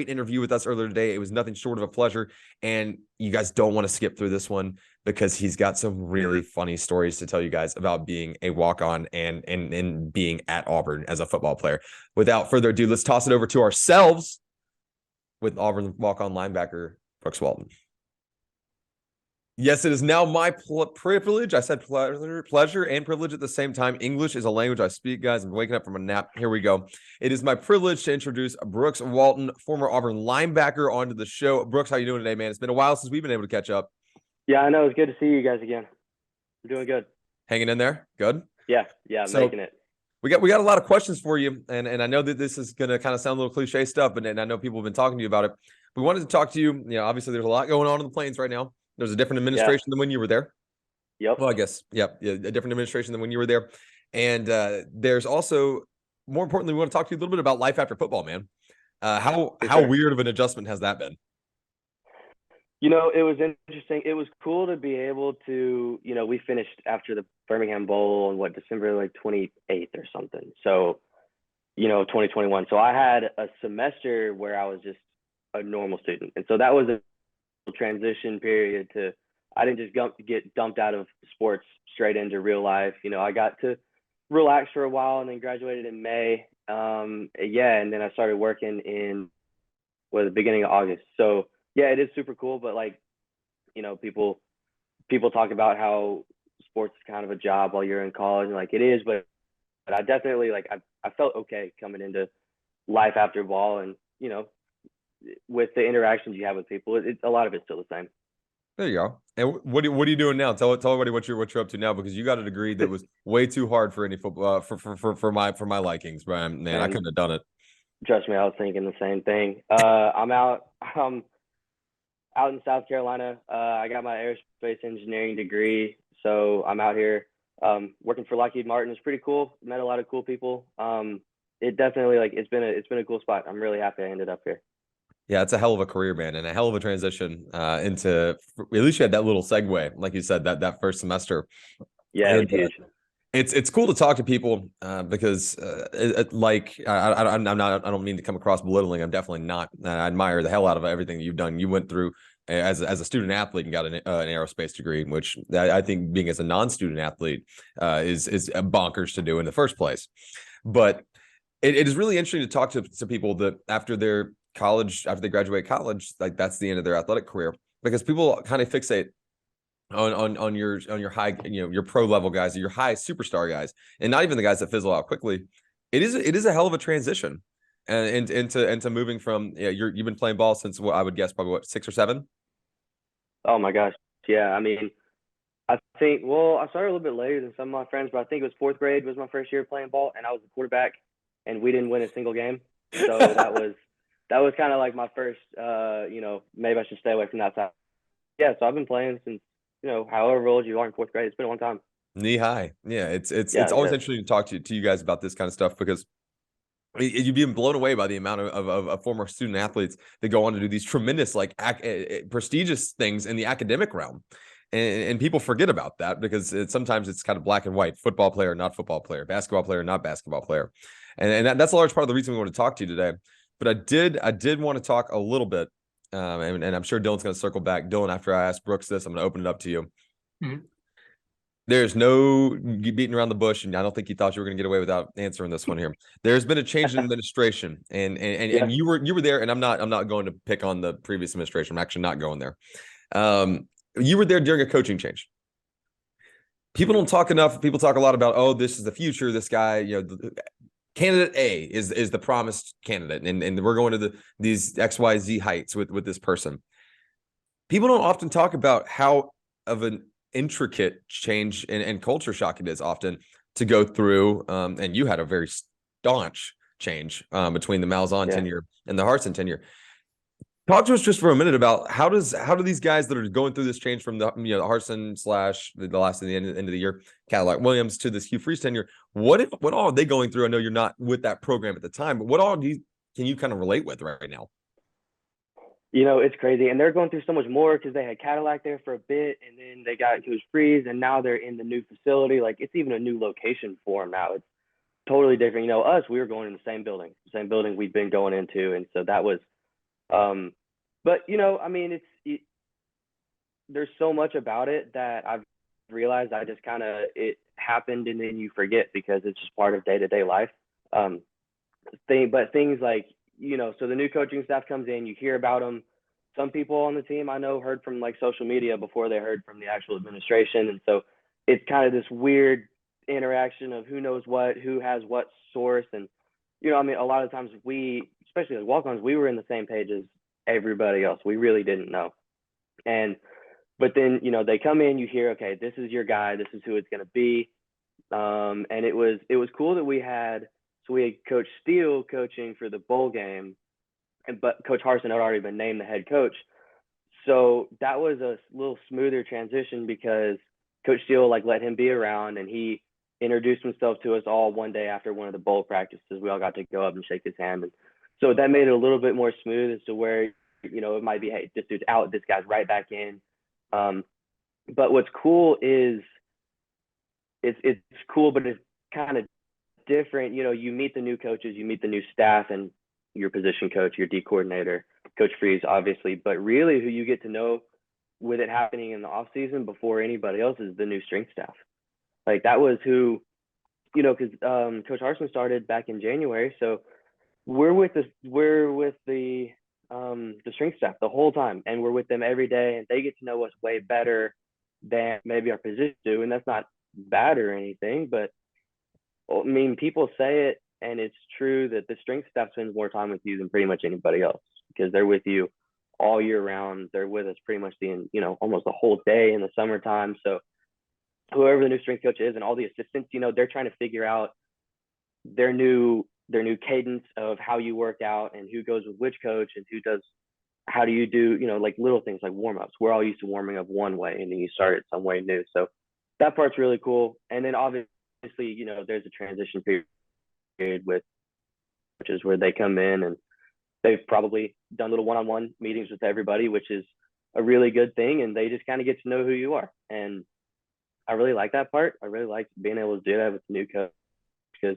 interview with us earlier today. It was nothing short of a pleasure, and you guys don't want to skip through this one, because he's got some really funny stories to tell you guys about being a walk-on and being at Auburn as a football player. Without further ado, let's toss it over to ourselves with Auburn walk-on linebacker Brooks Walton. Yes, it is now my privilege. I said pleasure and privilege at the same time. English is a language I speak, guys. I'm waking up from a nap. Here we go. It is my privilege to introduce Brooks Walton, former Auburn linebacker, onto the show. Brooks, how you doing today, man? It's been a while since we've been able to catch up. Yeah, I know. It's good to see you guys again. I'm doing good. Hanging in there? Good? Yeah, making it. We got a lot of questions for you, and I know that this is going to kind of sound a little cliche stuff, but I know people have been talking to you about it. We wanted to talk to you. Obviously there's a lot going on in the Plains right now. There's a different administration than when you were there. Yep. Well, I guess, a different administration than when you were there. And there's also, more importantly, we want to talk to you a little bit about life after football, man. How weird of an adjustment has that been? It was interesting. It was cool to be able to, we finished after the Birmingham Bowl on December 28th or something. So, 2021. So I had a semester where I was just a normal student. And so that was a transition period I didn't just get dumped out of sports straight into real life. I got to relax for a while and then graduated in May. And then I started working in the beginning of August. So yeah, it is super cool. But people talk about how sports is kind of a job while you're in college, and it is, but I definitely I felt okay coming into life after ball, and with the interactions you have with people, a lot of it's still the same. There you go. And what are you doing now? Tell everybody what you're up to now, because you got a degree that was way too hard for any football for my likings, man. I couldn't have done it. Trust me, I was thinking the same thing. I'm out in South Carolina. I got my aerospace engineering degree, so I'm out here working for Lockheed Martin. It's pretty cool. Met a lot of cool people. It definitely it's been a cool spot. I'm really happy I ended up here. Yeah, it's a hell of a career, man, and a hell of a transition into, at least you had that little segue, like you said, that first semester. Yeah, it was huge. It's cool to talk to people because I don't mean to come across belittling. I'm definitely not. I admire the hell out of everything you've done. You went through as a student athlete and got an aerospace degree, which I think being as a non-student athlete is bonkers to do in the first place. But it is really interesting to talk to people that after they graduate college, like that's the end of their athletic career, because people kind of fixate on your high, your pro level guys, your high superstar guys, and not even the guys that fizzle out quickly. It is a hell of a transition, and into moving from you've been playing ball since what I would guess probably 6 or 7. Oh my gosh, yeah. I mean, I think I started a little bit later than some of my friends, but I think it was fourth grade was my first year playing ball, and I was the quarterback, and we didn't win a single game. So that was kind of like my first. Maybe I should stay away from that side. Yeah, so I've been playing since however old you are in fourth grade. It's been a long time. Knee high. Yeah, it's Yeah, always interesting to talk to you guys about this kind of stuff, because you'd be blown away by the amount of former student athletes that go on to do these tremendous, like prestigious things in the academic realm. And people forget about that because sometimes it's kind of black and white: football player, not football player; basketball player, not basketball player. And that's a large part of the reason we want to talk to you today. But I did want to talk a little bit, and I'm sure Dylan's going to circle back. Dylan, after I ask Brooks this, I'm going to open it up to you. Mm-hmm. There's no beating around the bush, and I don't think you thought you were going to get away without answering this one here. There's been a change in administration, and you were there, and I'm not going to pick on the previous administration. I'm actually not going there. You were there during a coaching change. People don't talk enough. People talk a lot about, oh, this is the future. This guy, candidate A is the promised candidate, and we're going to these XYZ heights with this person. People don't often talk about how of an intricate change and culture shock it is often to go through. And you had a very staunch change between the Malzahn tenure and the Harsin tenure. Talk to us just for a minute about how do these guys that are going through this change from the Harsin / the last of the end of the year, Cadillac Williams, to this Hugh Freeze tenure, what all are they going through? I know you're not with that program at the time, but what all can you kind of relate with right now? It's crazy, and they're going through so much more because they had Cadillac there for a bit, and then they got Hugh Freeze, and now they're in the new facility. Like, it's even a new location for them now. It's totally different. Us, we were going in the same building we'd been going into, and so that was. But I mean, there's so much about it that I've realized it happened, and then you forget because it's just part of day-to-day life. But things like, so the new coaching staff comes in, you hear about them. Some people on the team I know heard from like social media before they heard from the actual administration. And so it's kind of this weird interaction of who knows what, who has what source. And, I mean, a lot of times especially as walk-ons, we were in the same page as everybody else. We really didn't know. But then, they come in, you hear, okay, this is your guy, this is who it's going to be. And it was cool that we had Coach Steele coaching for the bowl game, but Coach Harsin had already been named the head coach. So that was a little smoother transition because Coach Steele let him be around, and he introduced himself to us all one day after one of the bowl practices. We all got to go up and shake his hand. And so that made it a little bit more smooth as to where, it might be, hey, this dude's out, this guy's right back in. But what's cool is it's cool, but it's kind of different. You meet the new coaches, you meet the new staff, and your position coach, your D coordinator, Coach Freeze, obviously, but really who you get to know with it happening in the off season before anybody else is the new strength staff. Like, that was who, because Coach Harsin started back in January, so we're with the strength staff the whole time, and we're with them every day, and they get to know us way better than maybe our positions do, and that's not bad or anything, but I mean, people say it, and it's true that the strength staff spends more time with you than pretty much anybody else because they're with you all year round. They're with us pretty much almost the whole day in the summertime. So whoever the new strength coach is and all the assistants, they're trying to figure out their new cadence of how you work out and who goes with which coach and how do you do, like little things like warm-ups. We're all used to warming up one way, and then you start it some way new. So that part's really cool. And then obviously, there's a transition period which is where they come in and they've probably done little one-on-one meetings with everybody, which is a really good thing. And they just kind of get to know who you are. And I really like that part. I really like being able to do that with the new coach because,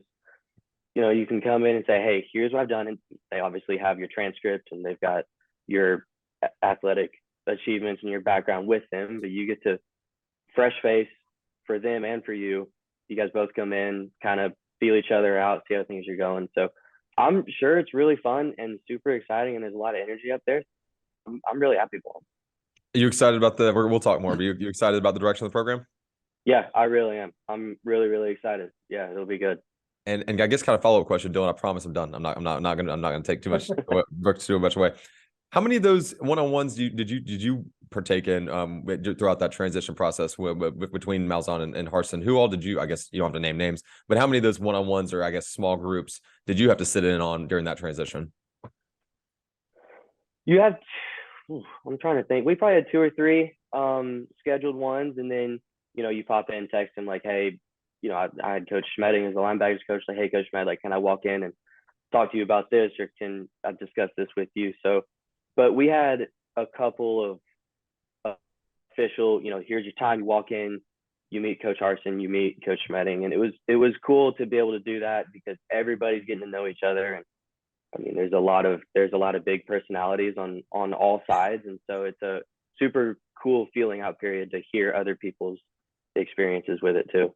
you know, you can come in and say, hey, here's what I've done. And they obviously have your transcript and they've got your athletic achievements and your background with them, but you get to fresh face for them and for you. You guys both come in, kind of feel each other out, see how things are going. So I'm sure it's really fun and super exciting, and there's a lot of energy up there. I'm really happy for them. Are you excited about we'll talk more, but you excited about the direction of the program? Yeah, I really am. I'm really, really excited. Yeah, it'll be good. And I guess kind of follow-up question, Dylan. I promise I'm done. I'm not gonna take too much away. How many of those one-on-ones did you partake in throughout that transition process between Malzahn and Harsin? Who all did you? I guess you don't have to name names, but how many of those one-on-ones or I guess small groups did you have to sit in on during that transition? I'm trying to think. We probably had 2 or 3 scheduled ones, and then you know you pop in, text him like, hey, you know, I had Coach Schmedding as the linebackers coach. Like, hey, Coach Schmed, like, can I walk in and talk to you about this, or can I discuss this with you? So, but we had a couple of official, you know, here's your time. You walk in, you meet Coach Harsin, you meet Coach Schmedding, and it was cool to be able to do that because everybody's getting to know each other. And I mean, there's a lot of big personalities on all sides, and so it's a super cool feeling out period to hear other people's experiences with it too.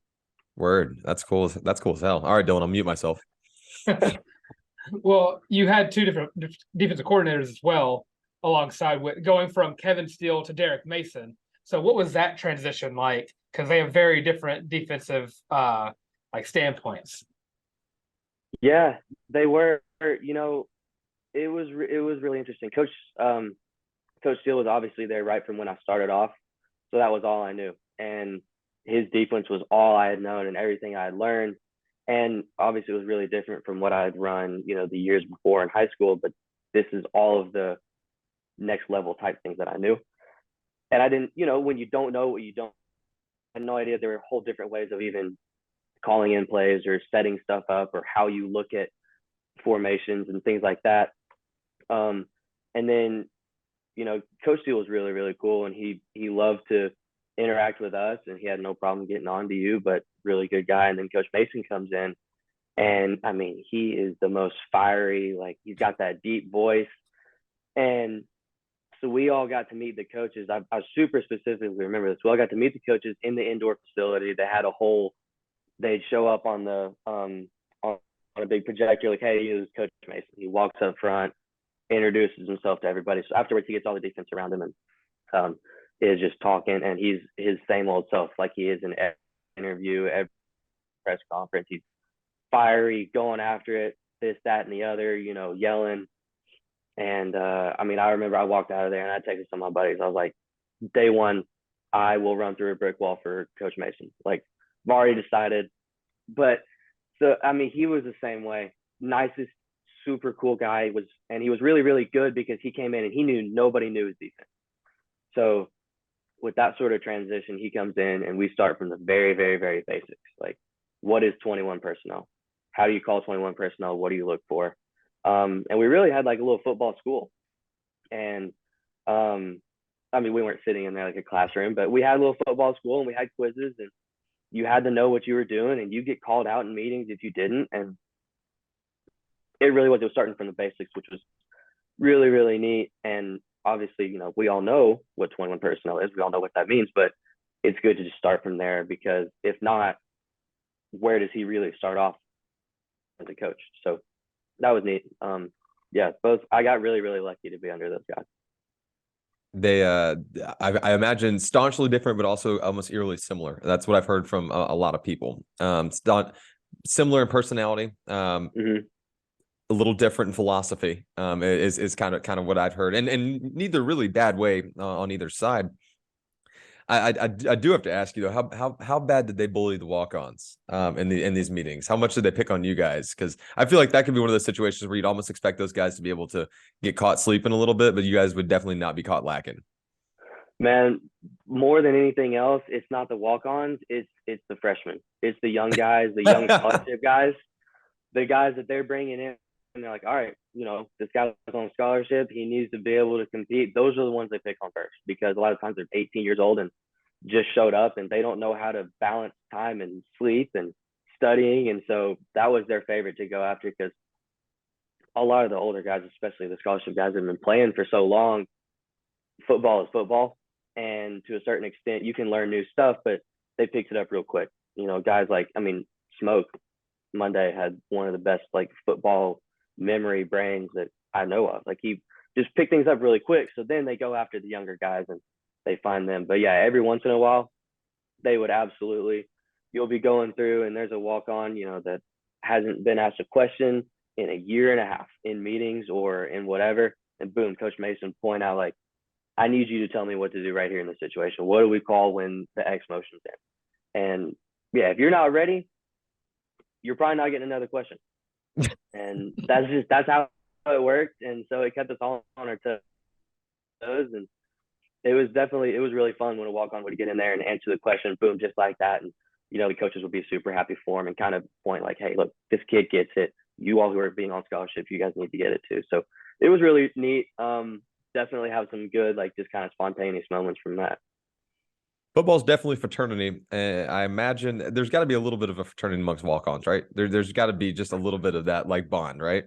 Word. That's cool. That's cool as hell. All right, Dylan, I'll mute myself. Well, you had 2 different defensive coordinators as well, alongside with going from Kevin Steele to Derek Mason. So what was that transition like? Because they have very different defensive like standpoints. Yeah, they were. You know, it was really interesting. Coach Steele was obviously there right from when I started off, so that was all I knew, and his defense was all I had known and everything I had learned. And obviously it was really different from what I had run, you know, the years before in high school, but this is all of the next level type things that I knew. And I didn't, you know, when you don't know what you don't, I had no idea there were whole different ways of even calling in plays or setting stuff up or how you look at formations and things like that. And then, you know, Coach Steele was really, really cool, and he loved to interact with us, and he had no problem getting on to you, but really good guy. And then Coach Mason comes in, and I mean, he is the most fiery, like he's got that deep voice. And so we all got to meet the coaches. I super specifically remember this. We all got to meet the coaches in the indoor facility. They had they'd show up on a big projector, like, hey, this is Coach Mason. He walks up front, introduces himself to everybody. So afterwards, he gets all the defense around him and is just talking, and he's his same old self, like he is in every interview, every press conference. He's fiery, going after it, this, that, and the other, you know, yelling. And I mean, I remember I walked out of there and I texted some of my buddies. I was like, day one, I will run through a brick wall for Coach Mason. Like, I've already decided. But so I mean, he was the same way. Nicest, super cool guy and he was really, really good because he came in and he knew nobody knew his defense. So with that sort of transition, he comes in and we start from the very, very, very basics. Like, what is 21 personnel? How do you call 21 personnel? What do you look for? And we really had like a little football school. And I mean, we weren't sitting in there like a classroom, but we had a little football school and we had quizzes, and you had to know what you were doing, and you get called out in meetings if you didn't. And it really was starting from the basics, which was really, really neat. And obviously, you know, we all know what 21 personnel is. We all know what that means, but it's good to just start from there, because if not, where does he really start off as a coach? So that was neat. Yeah, I got really, really lucky to be under those guys. They, I imagine staunchly different, but also almost eerily similar. That's what I've heard from a lot of people. Similar in personality, a little different in philosophy. Is kind of what I've heard, and neither really bad way on either side. I do have to ask you though, how bad did they bully the walk-ons in these meetings? How much did they pick on you guys? Because I feel like that could be one of those situations where you'd almost expect those guys to be able to get caught sleeping a little bit, but you guys would definitely not be caught lacking. Man, more than anything else, it's not the walk-ons, it's the freshmen. It's the young guys, the young scholarship guys, the guys that they're bringing in, and they're like, all right, you know, this guy's on scholarship, he needs to be able to compete. Those are the ones they pick on first, because a lot of times they're 18 years old and just showed up and they don't know how to balance time and sleep and studying. And so that was their favorite to go after, because a lot of the older guys, especially the scholarship guys, have been playing for so long. Football is football. And to a certain extent, you can learn new stuff, but they picked it up real quick. You know, guys like, I mean, Smoke Monday had one of the best like football memory brains that I know of. Like, he just picked things up really quick. So then they go after the younger guys and they find them. But yeah, every once in a while, they would absolutely, you'll be going through and there's a walk-on, you know, that hasn't been asked a question in a year and a half in meetings or in whatever. And boom, Coach Mason point out, like, I need you to tell me what to do right here in this situation. What do we call when the X motion's in? And yeah, if you're not ready, you're probably not getting another question. And that's how it worked. And so it kept us all on our toes. And it was really fun when a walk-on would get in there and answer the question, boom, just like that. And, you know, the coaches would be super happy for him and kind of point like, hey, look, this kid gets it. You all who are being on scholarship, you guys need to get it too. So it was really neat. Definitely have some good, like, just kind of spontaneous moments from that. Football is definitely fraternity. I imagine there's got to be a little bit of a fraternity amongst walk-ons, right? There's got to be just a little bit of that, like, bond, right?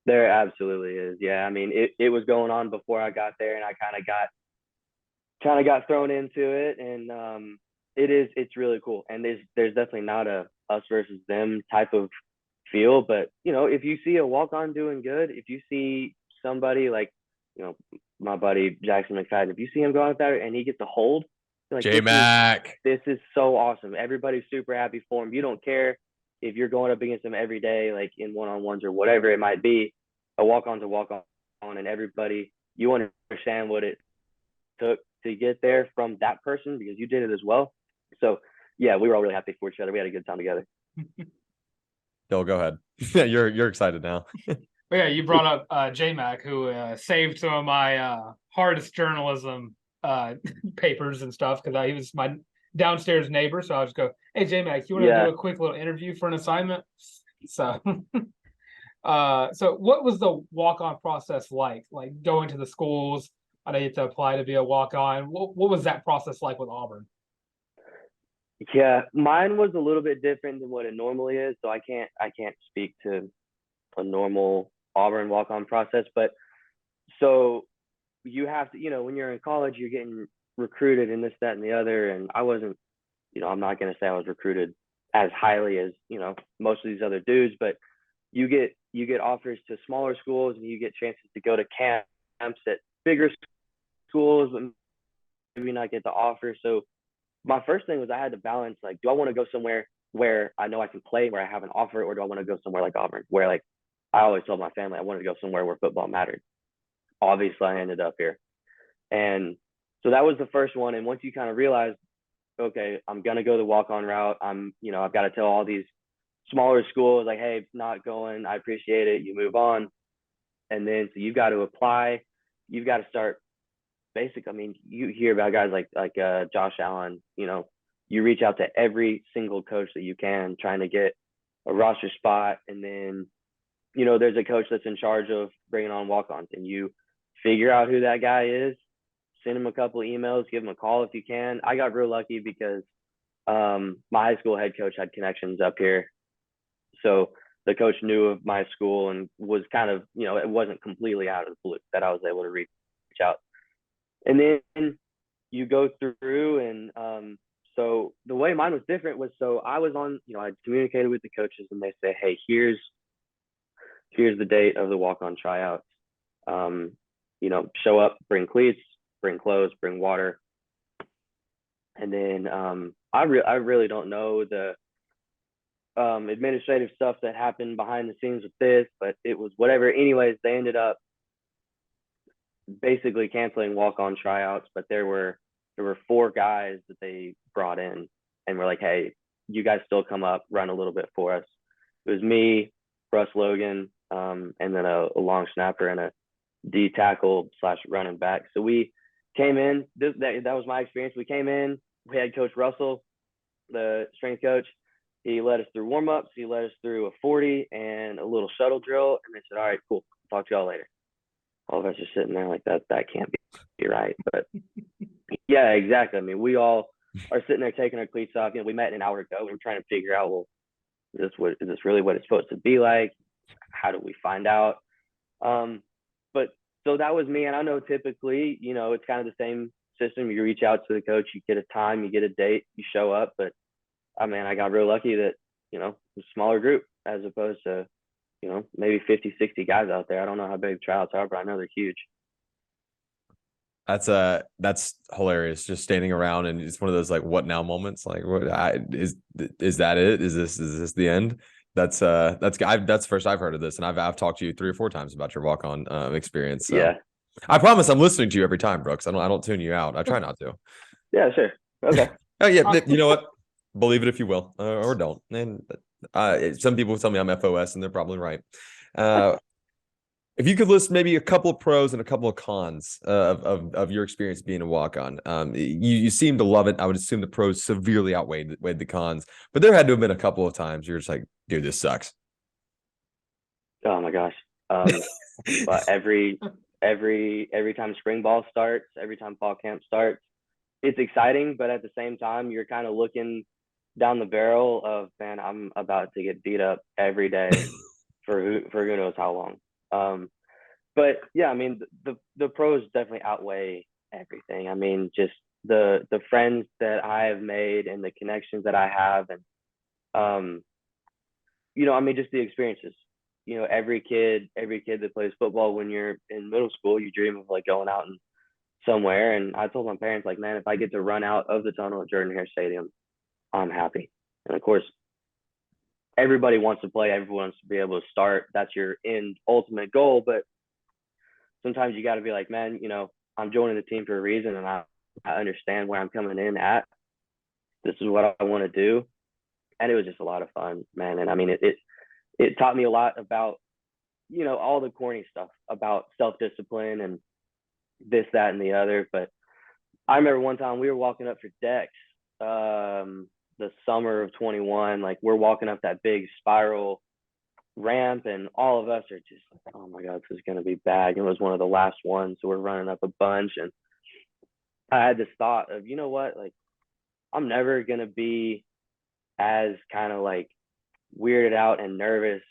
There absolutely is. Yeah, I mean, it was going on before I got there, and I kind of got thrown into it, and it's really cool. And there's definitely not a us versus them type of feel, but you know, if you see a walk-on doing good, if you see somebody like, you know, my buddy Jackson McFadden, if you see him go out there and he gets a hold, like, this is so awesome. Everybody's super happy for him. You don't care if you're going up against him every day, like in one-on-ones or whatever it might be. A walk-on's a walk-on, and everybody, you understand what it took to get there from that person because you did it as well. So yeah, we were all really happy for each other. We had a good time together. Bill, go ahead. Yeah, you're excited now. Yeah, you brought up J-Mac, who saved some of my hardest journalism papers and stuff, because he was my downstairs neighbor. So I just go, hey, J-Mac, you want to do a quick little interview for an assignment? So so what was the walk-on process like going to the schools? I know you had to apply to be a walk-on. What was that process like with Auburn? Yeah, mine was a little bit different than what it normally is. So I can't speak to a normal Auburn walk-on process, but so you have to, you know, when you're in college, you're getting recruited and this, that, and the other. And I wasn't, you know, I'm not going to say I was recruited as highly as, you know, most of these other dudes, but you get offers to smaller schools and you get chances to go to camps at bigger schools, but maybe not get the offer. So my first thing was I had to balance, like, do I want to go somewhere where I know I can play, where I have an offer, or do I want to go somewhere like Auburn, where, like, I always told my family I wanted to go somewhere where football mattered. Obviously, I ended up here. And so that was the first one. And once you kind of realize, okay, I'm going to go the walk-on route, you know, I've got to tell all these smaller schools, like, hey, it's not going, I appreciate it, you move on. And then, so you've got to apply, you've got to start basic. I mean, you hear about guys like Josh Allen, you know, you reach out to every single coach that you can, trying to get a roster spot. And then, you know, there's a coach that's in charge of bringing on walk-ons, and you figure out who that guy is, send him a couple of emails, give him a call if you can. I got real lucky because my high school head coach had connections up here. So the coach knew of my school and was kind of, you know, it wasn't completely out of the blue that I was able to reach out. And then you go through, and so the way mine was different was, so I was on, you know, I communicated with the coaches and they say, hey, here's the date of the walk-on tryouts. You know, show up, bring cleats, bring clothes, bring water. And then I really don't know the administrative stuff that happened behind the scenes with this, but it was whatever. Anyways, they ended up basically canceling walk-on tryouts, but there were 4 guys that they brought in and were like, hey, you guys still come up, run a little bit for us. It was me, Russ Logan, and then a long snapper and a D tackle / running back. So we came in, that was my experience. We came in, we had Coach Russell, the strength coach. He led us through warm-ups. He led us through a 40 and a little shuttle drill. And they said, all right, cool, talk to y'all later. All of us are sitting there like, that can't be right. But yeah, exactly. I mean, we all are sitting there taking our cleats off. We met an hour ago. We were trying to figure out, well, is this really what it's supposed to be like? How do we find out? But so that was me. And I know typically, it's kind of the same system. You reach out to the coach, you get a time, you get a date, you show up. But I got real lucky that, a smaller group as opposed to, maybe 50, 60 guys out there. I don't know how big tryouts are, but I know they're huge. That's hilarious. Just standing around, and it's one of those like what now moments. Like, is that it? Is this the end? That's the first I've heard of this, and I've talked to you 3 or 4 times about your walk on experience. So. Yeah, I promise I'm listening to you every time, Brooks. I don't tune you out. I try not to. Yeah, sure. Okay. Oh yeah, you know what? Believe it if you will, or don't. And some people tell me I'm FOS, and they're probably right. If you could list maybe a couple of pros and a couple of cons of your experience being a walk-on, you seem to love it. I would assume the pros severely outweighed the cons, but there had to have been a couple of times you're just like, dude, this sucks. Oh my gosh. But every time spring ball starts, every time fall camp starts, it's exciting, but at the same time, you're kind of looking down the barrel of, man, I'm about to get beat up every day for who knows how long. But yeah, the pros definitely outweigh everything. Just the friends that I have made and the connections that I have, and just the experiences. Every kid that plays football, when you're in middle school, you dream of like going out and somewhere. And I told my parents, like, man, if I get to run out of the tunnel at Jordan Hare Stadium, I'm happy. And of course, everybody wants to play. Everyone wants to be able to start. That's your end ultimate goal. But sometimes you got to be like, man, I'm joining the team for a reason, and I understand where I'm coming in at. This is what I want to do. And it was just a lot of fun, man. And it taught me a lot about, all the corny stuff about self-discipline and this, that, and the other. But I remember one time we were walking up for decks, the summer of 21, like we're walking up that big spiral ramp, and all of us are just like, oh my God, this is going to be bad. It was one of the last ones. So we're running up a bunch. And I had this thought of, you know what, like, I'm never going to be as kind of like weirded out and nervous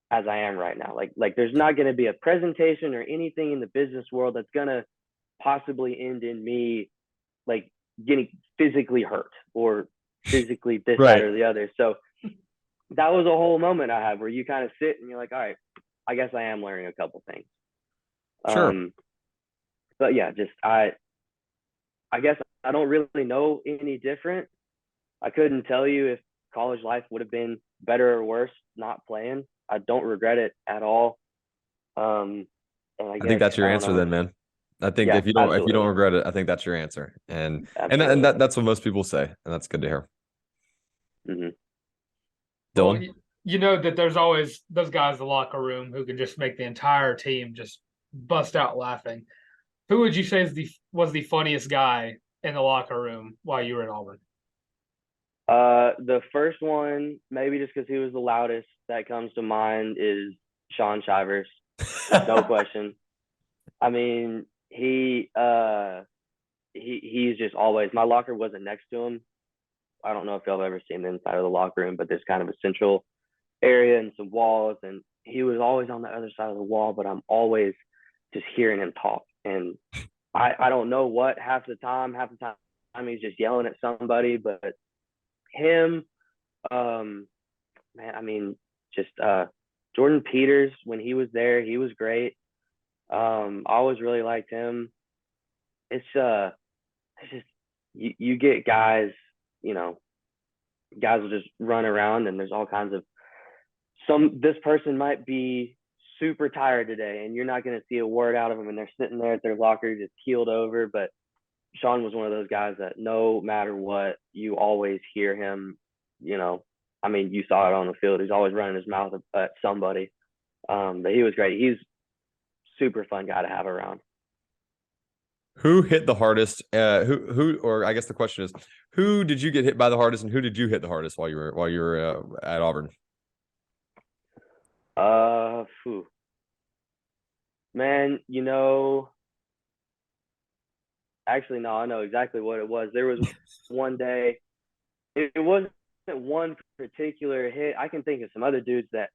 as I am right now. Like there's not going to be a presentation or anything in the business world that's going to possibly end in me like getting physically hurt or physically this, right. that, or the other. So that was a whole moment I had where you kind of sit and you're like, all right, I guess I am learning a couple things. Sure. But yeah, just I guess I don't really know any different. I couldn't tell you if college life would have been better or worse not playing. I don't regret it at all. And I think that's your answer then, man. I think if you don't regret it, I think that's your answer. And that's what most people say, and that's good to hear. Mm-hmm. Dylan? Well, you know that there's always those guys in the locker room who can just make the entire team just bust out laughing. Who would you say was the funniest guy in the locker room while you were at Auburn? The first one, maybe just because he was the loudest, that comes to mind is Sean Shivers. No question. He's just always, my locker wasn't next to him. I don't know if y'all have ever seen the inside of the locker room, but there's kind of a central area and some walls, and he was always on the other side of the wall, but I'm always just hearing him talk. And I don't know what, half the time he's just yelling at somebody, but him, Jordan Peters, when he was there, he was great. I always really liked him. It's just you get guys, guys will just run around, and there's all kinds of this person might be super tired today, and you're not going to see a word out of them, and they're sitting there at their locker just keeled over. But Sean was one of those guys that no matter what, you always hear him, you saw it on the field. He's always running his mouth at somebody. But he was great. He's super fun guy to have around. Who hit the hardest? Or I guess the question is, who did you get hit by the hardest, and who did you hit the hardest while you were at Auburn? Man, Actually, no, I know exactly what it was. There was one day, it wasn't one particular hit. I can think of some other dudes that,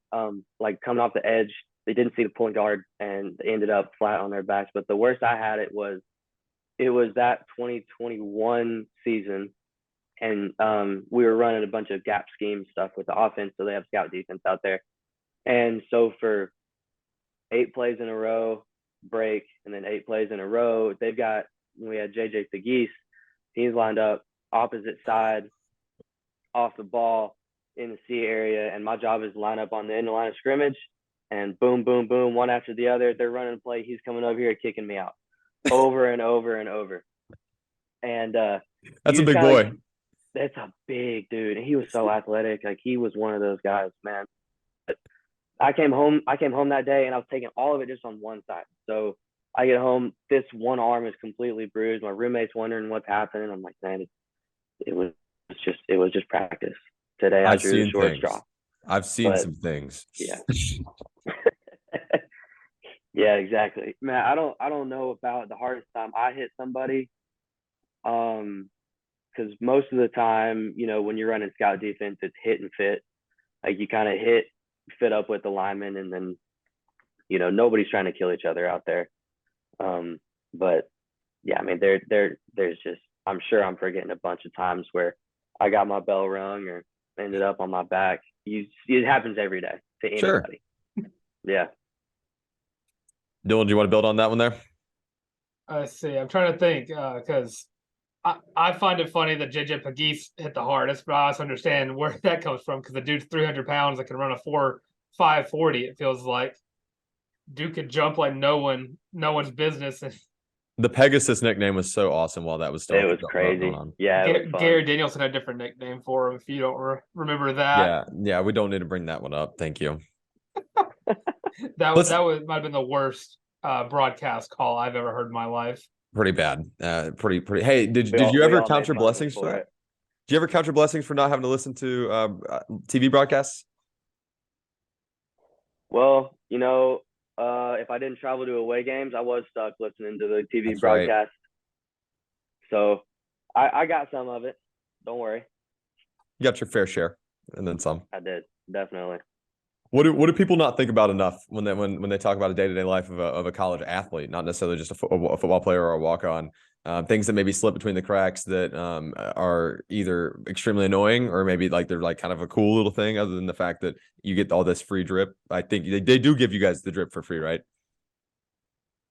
like coming off the edge, they didn't see the point guard and they ended up flat on their backs. But the worst I had it was that 2021 season, and we were running a bunch of gap scheme stuff with the offense, so they have scout defense out there. And so for 8 plays in a row, break, and then 8 plays in a row, we had JJ Pegues. He's lined up opposite side off the ball in the C area, and my job is to line up on the end line of scrimmage, and boom, boom, boom, one after the other, they're running a play. He's coming over here kicking me out over and over and over. And that's a big boy. Like, that's a big dude. And he was so athletic. Like, he was one of those guys, man. But I came home that day and I was taking all of it just on one side. So I get home, this one arm is completely bruised. My roommate's wondering what's happening. I'm like, man, it was just practice. Today I drew the short straw. I've seen some things. Yeah. Yeah, exactly. Man, I don't know about the hardest time I hit somebody. Because most of the time, when you're running scout defense, it's hit and fit. Like, you kind of fit up with the lineman, and then, nobody's trying to kill each other out there. But yeah, I mean, there's just, I'm sure I'm forgetting a bunch of times where I got my bell rung or ended up on my back. It happens every day to anybody. Sure. Yeah. Dylan, do you want to build on that one there? I see. I'm trying to think because I find it funny that JJ Pegues hit the hardest, but I also understand where that comes from because the dude's 300 pounds that can run a 4.5 40. It feels like dude could jump like no one's business. The Pegasus nickname was so awesome while that was still. It was crazy. Yeah, Gary Danielson had a different nickname for him. If you don't remember that, yeah, we don't need to bring that one up. Thank you. that might have been the worst broadcast call I've ever heard in my life. Pretty bad. Pretty. Hey, did you ever count your blessings for that? Did you ever count your blessings for not having to listen to TV broadcasts? Well, if I didn't travel to away games, I was stuck listening to the TV broadcast. Right. So I got some of it. Don't worry. You got your fair share, and then some. I did, definitely. What do people not think about enough when they talk about a day-to-day life of a college athlete, not necessarily just a football player or a walk-on? Things that maybe slip between the cracks that are either extremely annoying or maybe like they're like kind of a cool little thing, other than the fact that you get all this free drip. I think they do give you guys the drip for free, right?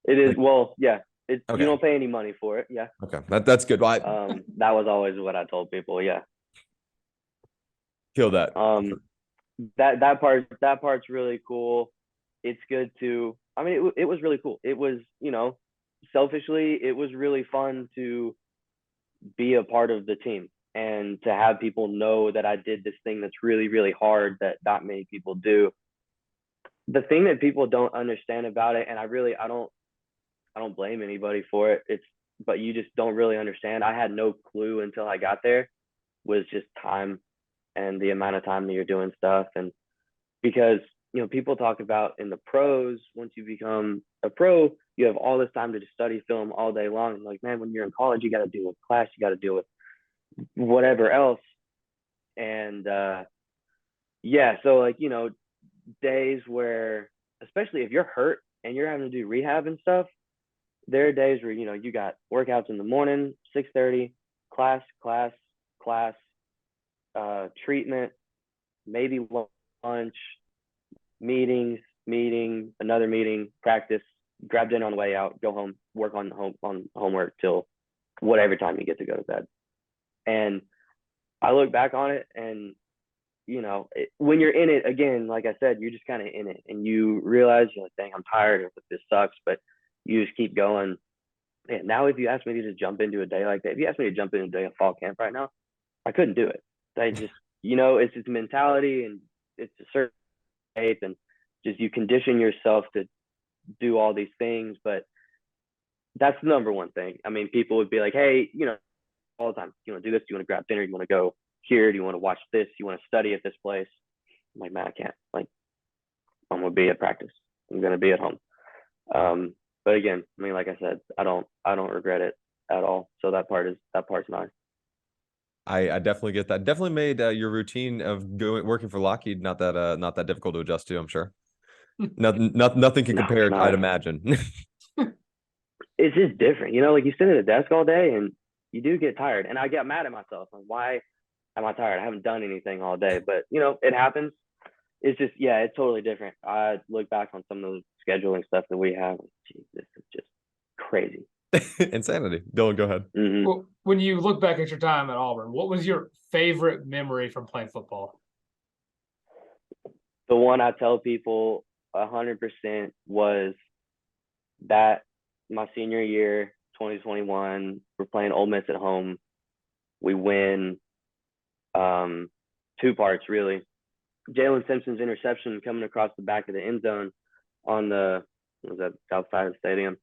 It is. Well, yeah. Okay. You don't pay any money for it. Yeah. Okay. That's good. Well, that was always what I told people. Yeah. Kill that. That part's really cool. It's good to, I mean, it was really cool. It was, selfishly, it was really fun to be a part of the team and to have people know that I did this thing that's really, really hard that not many people do. The thing that people don't understand about it, and I don't blame anybody for it. But you just don't really understand. I had no clue until I got there, was just time and the amount of time that you're doing stuff. And because, people talk about in the pros, once you become a pro, you have all this time to just study film all day long. Like, man, when you're in college, you got to deal with class, you got to deal with whatever else. And so like, days where, especially if you're hurt and you're having to do rehab and stuff, there are days where, you got workouts in the morning, 6:30, class, treatment, maybe lunch, meeting, another meeting, practice, grab dinner on the way out, go home, work on homework till whatever time you get to go to bed. And I look back on it and, when you're in it, again, like I said, you're just kind of in it and you realize you're like, dang, I'm tired, this sucks, but you just keep going. And now if you ask me to just jump into a day like that, if you ask me to jump into a day of fall camp right now, I couldn't do it. I just, it's just mentality and it's a certain faith and just you condition yourself to do all these things. But that's the number one thing. I mean, people would be like, hey, all the time, you want to do this? Do you want to grab dinner? Do you want to go here? Do you want to watch this? Do you want to study at this place? I'm like, man, I can't. Like, I'm going to be at practice. I'm going to be at home. But again, I mean, like I said, I don't regret it. at all. So that part's nice. I definitely get that. Definitely made your routine of working for Lockheed not that difficult to adjust to, I'm sure. Nothing can compare, I'd imagine. It's just different. Like you sit at a desk all day and you do get tired. And I get mad at myself. Like, why am I tired? I haven't done anything all day. But, it happens. It's just, yeah, it's totally different. I look back on some of the scheduling stuff that we have. Geez, this is just crazy. Insanity. Dylan, go ahead. Mm-hmm. Well, when you look back at your time at Auburn, what was your favorite memory from playing football? The one I tell people 100% was that my senior year, 2021, we're playing Ole Miss at home. We win 2 parts, really. Jalen Simpson's interception coming across the back of the end zone on the south side of the stadium.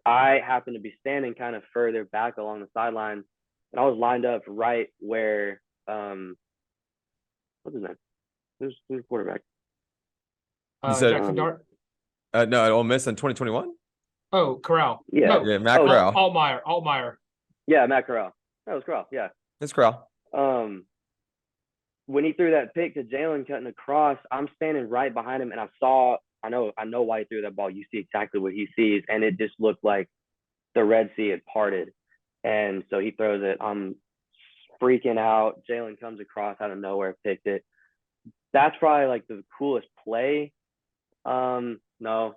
I happened to be standing kind of further back along the sideline, and I was lined up right where what's his name? Who's the quarterback? You said Jackson Dart? No, at Ole Miss in 2021. Oh, Corral. Yeah, no. Yeah, Matt Corral. Altmaier. Yeah, Matt Corral. That was Corral. Yeah, it's Corral. When he threw that pick to Jalen cutting across, I'm standing right behind him, and I know why he threw that ball. You see exactly what he sees, and it just looked like the Red Sea had parted. And so he throws it. I'm freaking out. Jalen comes across out of nowhere, picked it. That's probably like the coolest play. No,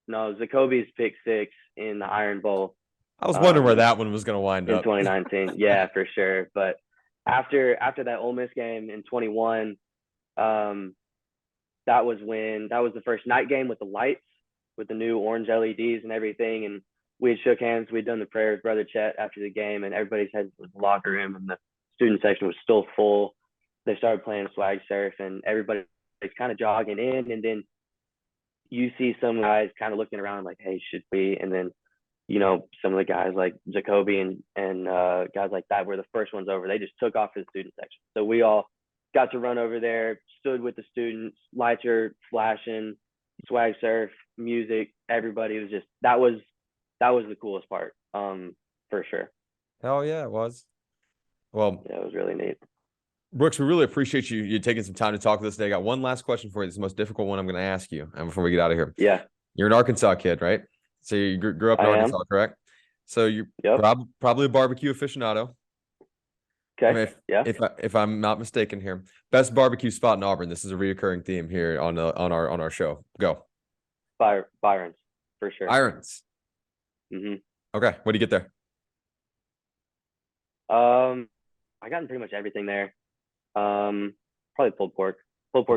Zacoby's pick 6 in the Iron Bowl. I was wondering where that one was going to wind in up. 2019. Yeah, for sure. But after that Ole Miss game in 21, that was the first night game with the lights, with the new orange LEDs and everything. And we had shook hands. We'd done the prayer with Brother Chet after the game, and everybody's heads was in the locker room, and the student section was still full. They started playing swag surf, and everybody's kind of jogging in, and then you see some guys kind of looking around like, hey, should we? And then, some of the guys like Jacoby and guys like that were the first ones over. They just took off to the student section. So we all got to run over there, stood with the students, lights are flashing, swag surf, music, everybody was just, that was the coolest part, for sure. Hell yeah, it was. Well, yeah, it was really neat. Brooks, we really appreciate you taking some time to talk with us today. I got one last question for you. This is the most difficult one I'm going to ask you before we get out of here. Yeah. You're an Arkansas kid, right? So you grew up in Arkansas, correct? So you're probably a barbecue aficionado. Okay. I mean, if I'm not mistaken here, best barbecue spot in Auburn. This is a reoccurring theme here on our show. Go. Byron's, for sure. Byron's. Mm-hmm. Okay. What do you get there? I got pretty much everything there. Probably pulled pork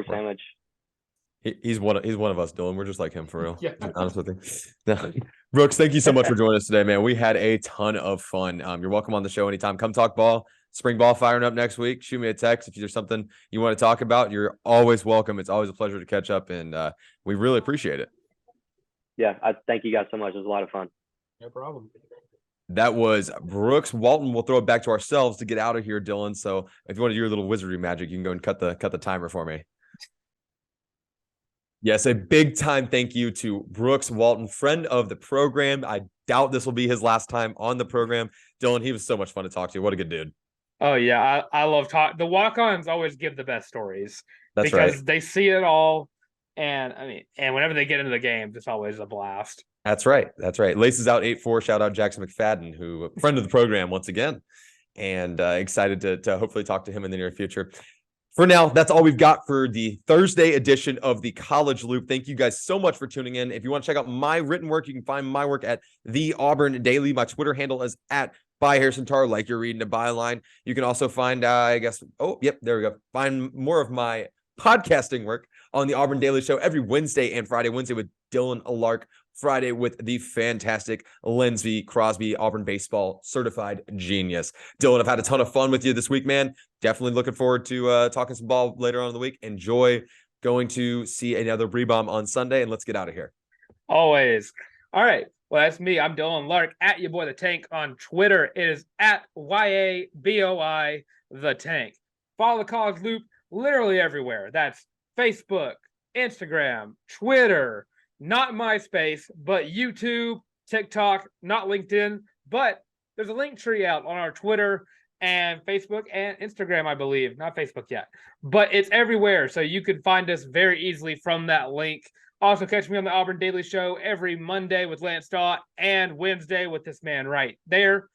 sandwich. He's one of us, Dylan. We're just like him, for real. Yeah. Honest with you. No. Brooks, thank you so much for joining us today, man. We had a ton of fun. You're welcome on the show anytime. Come talk ball. Spring ball firing up next week. Shoot me a text if there's something you want to talk about. You're always welcome. It's always a pleasure to catch up, and we really appreciate it. Yeah, I thank you guys so much. It was a lot of fun. No problem. That was Brooks Walton. We'll throw it back to ourselves to get out of here, Dylan. So if you want to do your little wizardry magic, you can go and cut the timer for me. Yes, a big time thank you to Brooks Walton, friend of the program. I doubt this will be his last time on the program. Dylan, he was so much fun to talk to. What a good dude. Oh, yeah. I love talking. The walk-ons always give the best stories. That's because right. They see it all. And whenever they get into the game, it's always a blast. That's right. Laces out 8-4. Shout out Jackson McFadden, who friend of the program once again, and excited to hopefully talk to him in the near future. For now, that's all we've got for the Thursday edition of the College Loop. Thank you guys so much for tuning in. If you want to check out my written work, you can find my work at the Auburn Daily. My Twitter handle is at Bri Harrison Tarr, like you're reading a byline. You can also find, there we go. Find more of my podcasting work on the Auburn Daily Show every Wednesday and Friday. Wednesday with Dylan Larck, Friday with the fantastic Lindsey Crosby, Auburn baseball certified genius. Dylan, I've had a ton of fun with you this week, man. Definitely looking forward to talking some ball later on in the week. Enjoy going to see another Bri Bomb on Sunday, and let's get out of here. Always. All right. Well, that's me. I'm Dylan Larck, at your boy the Tank on Twitter. It is at YABOI the Tank. Follow the College Loop literally everywhere. That's Facebook, Instagram, Twitter, not MySpace, but YouTube, TikTok, not LinkedIn, but there's a link tree out on our Twitter and Facebook and Instagram, I believe. Not Facebook yet, but it's everywhere. So you can find us very easily from that link. Also, catch me on the Auburn Daily Show every Monday with Lance Stott and Wednesday with this man right there.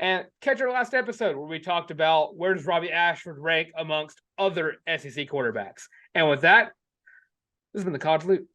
And catch our last episode where we talked about where does Robbie Ashford rank amongst other SEC quarterbacks. And with that, this has been the College Loop.